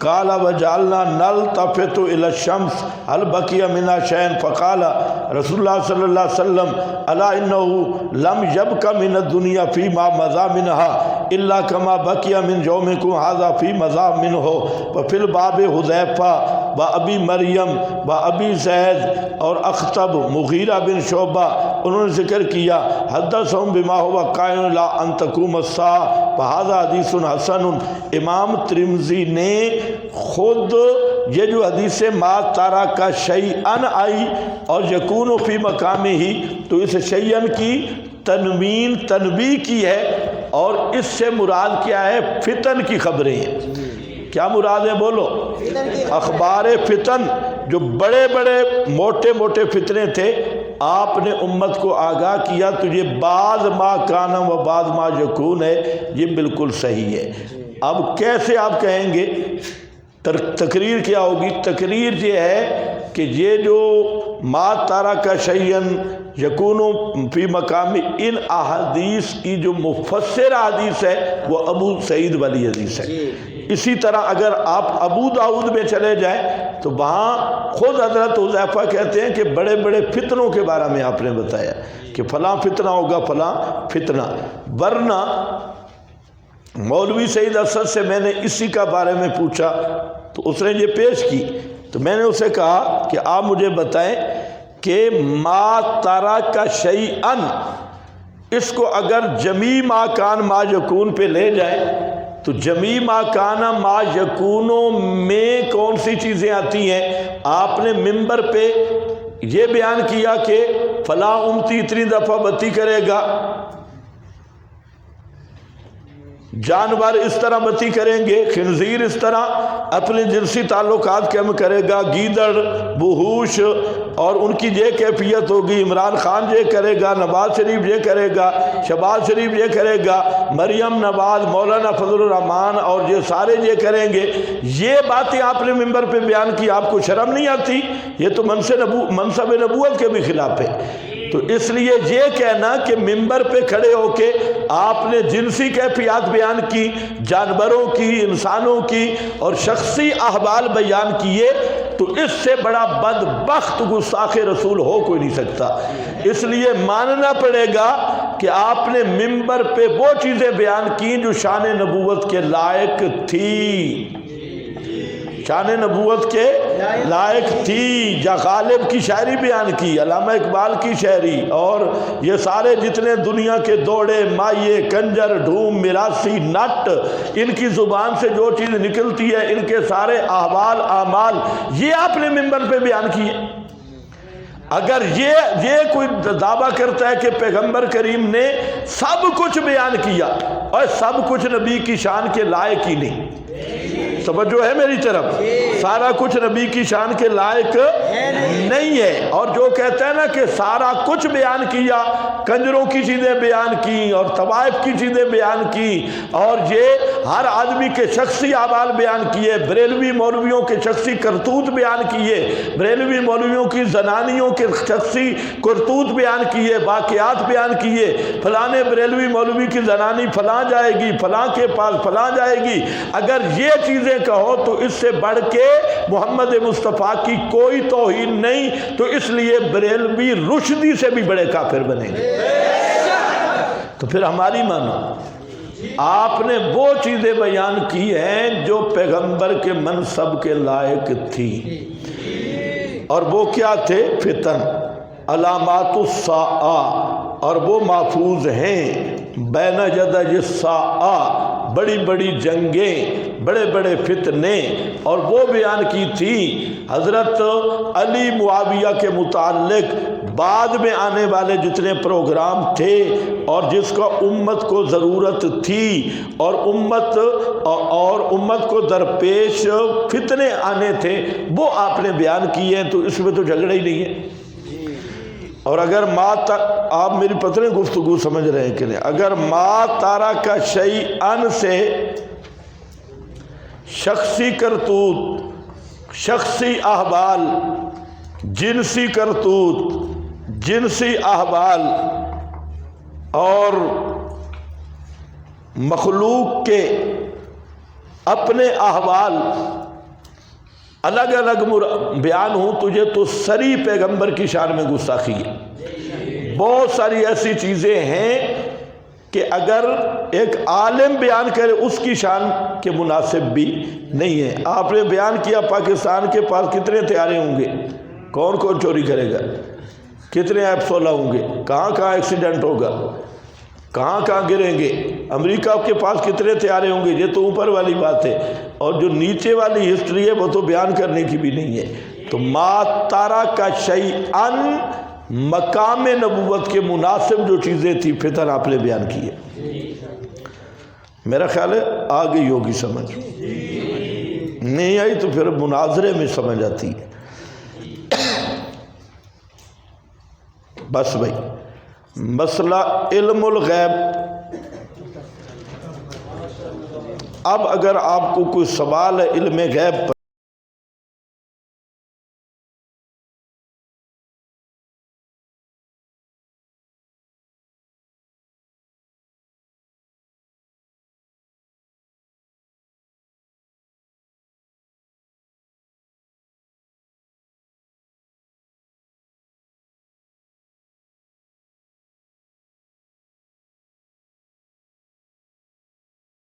قال وجعلنا نلتفت الى الشمس هل بقي منا شيء فقال رسول اللہ صلی اللہ علیہ وسلم الا انه لم يبق من الدنيا فيما مضى منها الا كما بقي من يومكم هذا في مضى منه۔ وفي الباب حذیفہ و ابی مریم و ابی زید اور اخطب مغیرہ بن شعبہ، انہوں نے ذکر کیا حدثهم بما هو قائم لا ان تقوم الساعة فهذا حدیث حسن۔ امام ترمذی نے خود یہ جو حدیث ما ترک شیئا آئی اور یکون فی مقامہ ہی، تو اس شیئا کی تنوین تنبیہ کی ہے، اور اس سے مراد کیا ہے؟ فتن کی خبریں ہیں۔ کیا مراد ہے بولو؟ اخبار فتن، جو بڑے بڑے موٹے موٹے فتنے تھے، آپ نے امت کو آگاہ کیا۔ تو یہ بعض ما کان و بعض ما یکون ہے، یہ بالکل صحیح ہے۔ اب کیسے آپ کہیں گے؟ تقریر کیا ہوگی؟ تقریر یہ ہے کہ یہ جو ما ترک شیئا یکون فی مقام، ان احادیث کی جو مفسر حدیث ہے وہ ابو سعید والی حدیث ہے۔ اسی طرح اگر آپ ابو داؤد میں چلے جائیں تو وہاں خود حضرت حذیفہ کہتے ہیں کہ بڑے بڑے فتنوں کے بارے میں آپ نے بتایا کہ فلاں فتنہ ہوگا، فلاں فتنہ۔ ورنہ مولوی سعید اسد سے میں نے اسی کا بارے میں پوچھا تو اس نے یہ پیش کی، تو میں نے اسے کہا کہ آپ مجھے بتائیں کہ ما ترک شیئا، اس کو اگر جمیع ما کان ما یکون پہ لے جائیں تو جمیع ما کان ما یکونوں میں کون سی چیزیں آتی ہیں؟ آپ نے ممبر پہ یہ بیان کیا کہ فلاں امتی اتنی دفعہ بتی کرے گا، جانور اس طرح بتی کریں گے، خنزیر اس طرح اپنے جنسی تعلقات کم کرے گا، گیدڑ، وحوش، اور ان کی یہ کیفیت ہوگی، عمران خان یہ کرے گا، نواز شریف یہ کرے گا، شہباز شریف یہ کرے گا، مریم نواز، مولانا فضل الرحمان اور یہ سارے یہ کریں گے۔ یہ باتیں آپ نے ممبر پہ بیان کی، آپ کو شرم نہیں آتی؟ یہ تو منصب نبوت کے بھی خلاف ہے۔ تو اس لیے یہ کہنا کہ ممبر پہ کھڑے ہو کے آپ نے جنسی کیفیات بیان کی، جانوروں کی، انسانوں کی، اور شخصی احوال بیان کیے، تو اس سے بڑا بدبخت گستاخ رسول ہو کوئی نہیں سکتا۔ اس لیے ماننا پڑے گا کہ آپ نے ممبر پہ وہ چیزیں بیان کی جو شان نبوت کے لائق تھی، شان نبوت کے لائق تھی۔ یا غالب کی شاعری بیان کی، علامہ اقبال کی شاعری، اور یہ سارے جتنے دنیا کے دوڑے، مائے، کنجر، ڈھوم، میراثی، نٹ، ان کی زبان سے جو چیز نکلتی ہے، ان کے سارے احوال اعمال، یہ آپ نے ممبر پہ بیان کیے۔ اگر یہ کوئی دعویٰ کرتا ہے کہ پیغمبر کریم نے سب کچھ بیان کیا، اور سب کچھ نبی کی شان کے لائق ہی نہیں، توجہ ہے میری طرف، سارا کچھ نبی کی شان کے لائق نہیں ہے۔ اور جو کہتا ہے نا کہ سارا کچھ بیان کیا، کنجروں کی چیزیں بیان کی اور طوائف کی چیزیں بیان کی، اور یہ ہر آدمی کے شخصی اعمال بیان کیے، بریلوی مولویوں کے شخصی کرتوت بیان کیے، بریلوی مولویوں کی زنانیوں کے شخصی کرتوت بیان کیے، واقعات بیان کیے، فلاں بریلوی مولوی کی زنانی فلاں جائے گی، فلاں کے پاس فلاں جائے گی۔ اگر یہ چیزیں کہو تو اس سے بڑھ کے محمد مصطفیٰ کی کوئی توہین نہیں، تو اس لیے بریلوی رشدی سے بھی بڑے کافر بنیں گے۔ تو پھر ہماری مانو، آپ نے وہ چیزیں بیان کی ہیں جو پیغمبر کے منصب کے لائق تھی، اور وہ کیا تھے؟ فتن، علامات الساعہ، اور وہ محفوظ ہیں بین یدی الساعہ، بڑی بڑی جنگیں، بڑے بڑے فتنے، اور وہ بیان کی تھی حضرت علی معاویہ کے متعلق بعد میں آنے والے جتنے پروگرام تھے، اور جس کا امت کو ضرورت تھی، اور امت کو درپیش فتنے آنے تھے، وہ آپ نے بیان کیے ہیں، تو اس میں تو جھگڑا ہی نہیں ہے۔ اور اگر آپ میری پتہ نہیں گفتگو سمجھ رہے ہیں کہ نہیں، اگر ما تارک شیئن سے شخصی کرتوت، شخصی احوال، جنسی کرتوت، جنسی احوال، اور مخلوق کے اپنے احوال الگ الگ بیان ہوں تجھے، تو سری پیغمبر کی شان میں گستاخی ہے۔ بہت ساری ایسی چیزیں ہیں کہ اگر ایک عالم بیان کرے اس کی شان کے مناسب بھی نہیں ہے۔ آپ نے بیان کیا پاکستان کے پاس کتنے طیارے ہوں گے، کون کون چوری کرے گا، کتنے F-16 ہوں گے، کہاں کہاں ایکسیڈنٹ ہوگا، کہاں کہاں گریں گے، امریکہ کے پاس کتنے طیارے ہوں گے، یہ تو اوپر والی بات ہے، اور جو نیچے والی ہسٹری ہے وہ تو بیان کرنے کی بھی نہیں ہے۔ تو ما تارک شیئن، مقام نبوت کے مناسب جو چیزیں تھی فتن آپ نے بیان کی ہے۔ میرا خیال ہے آ گئی ہوگی سمجھ، نہیں آئی تو پھر مناظرے میں سمجھ آتی ہے۔ بس بھائی، مسئلہ علم الغیب، اب اگر آپ کو کوئی سوال ہے علم غیب پر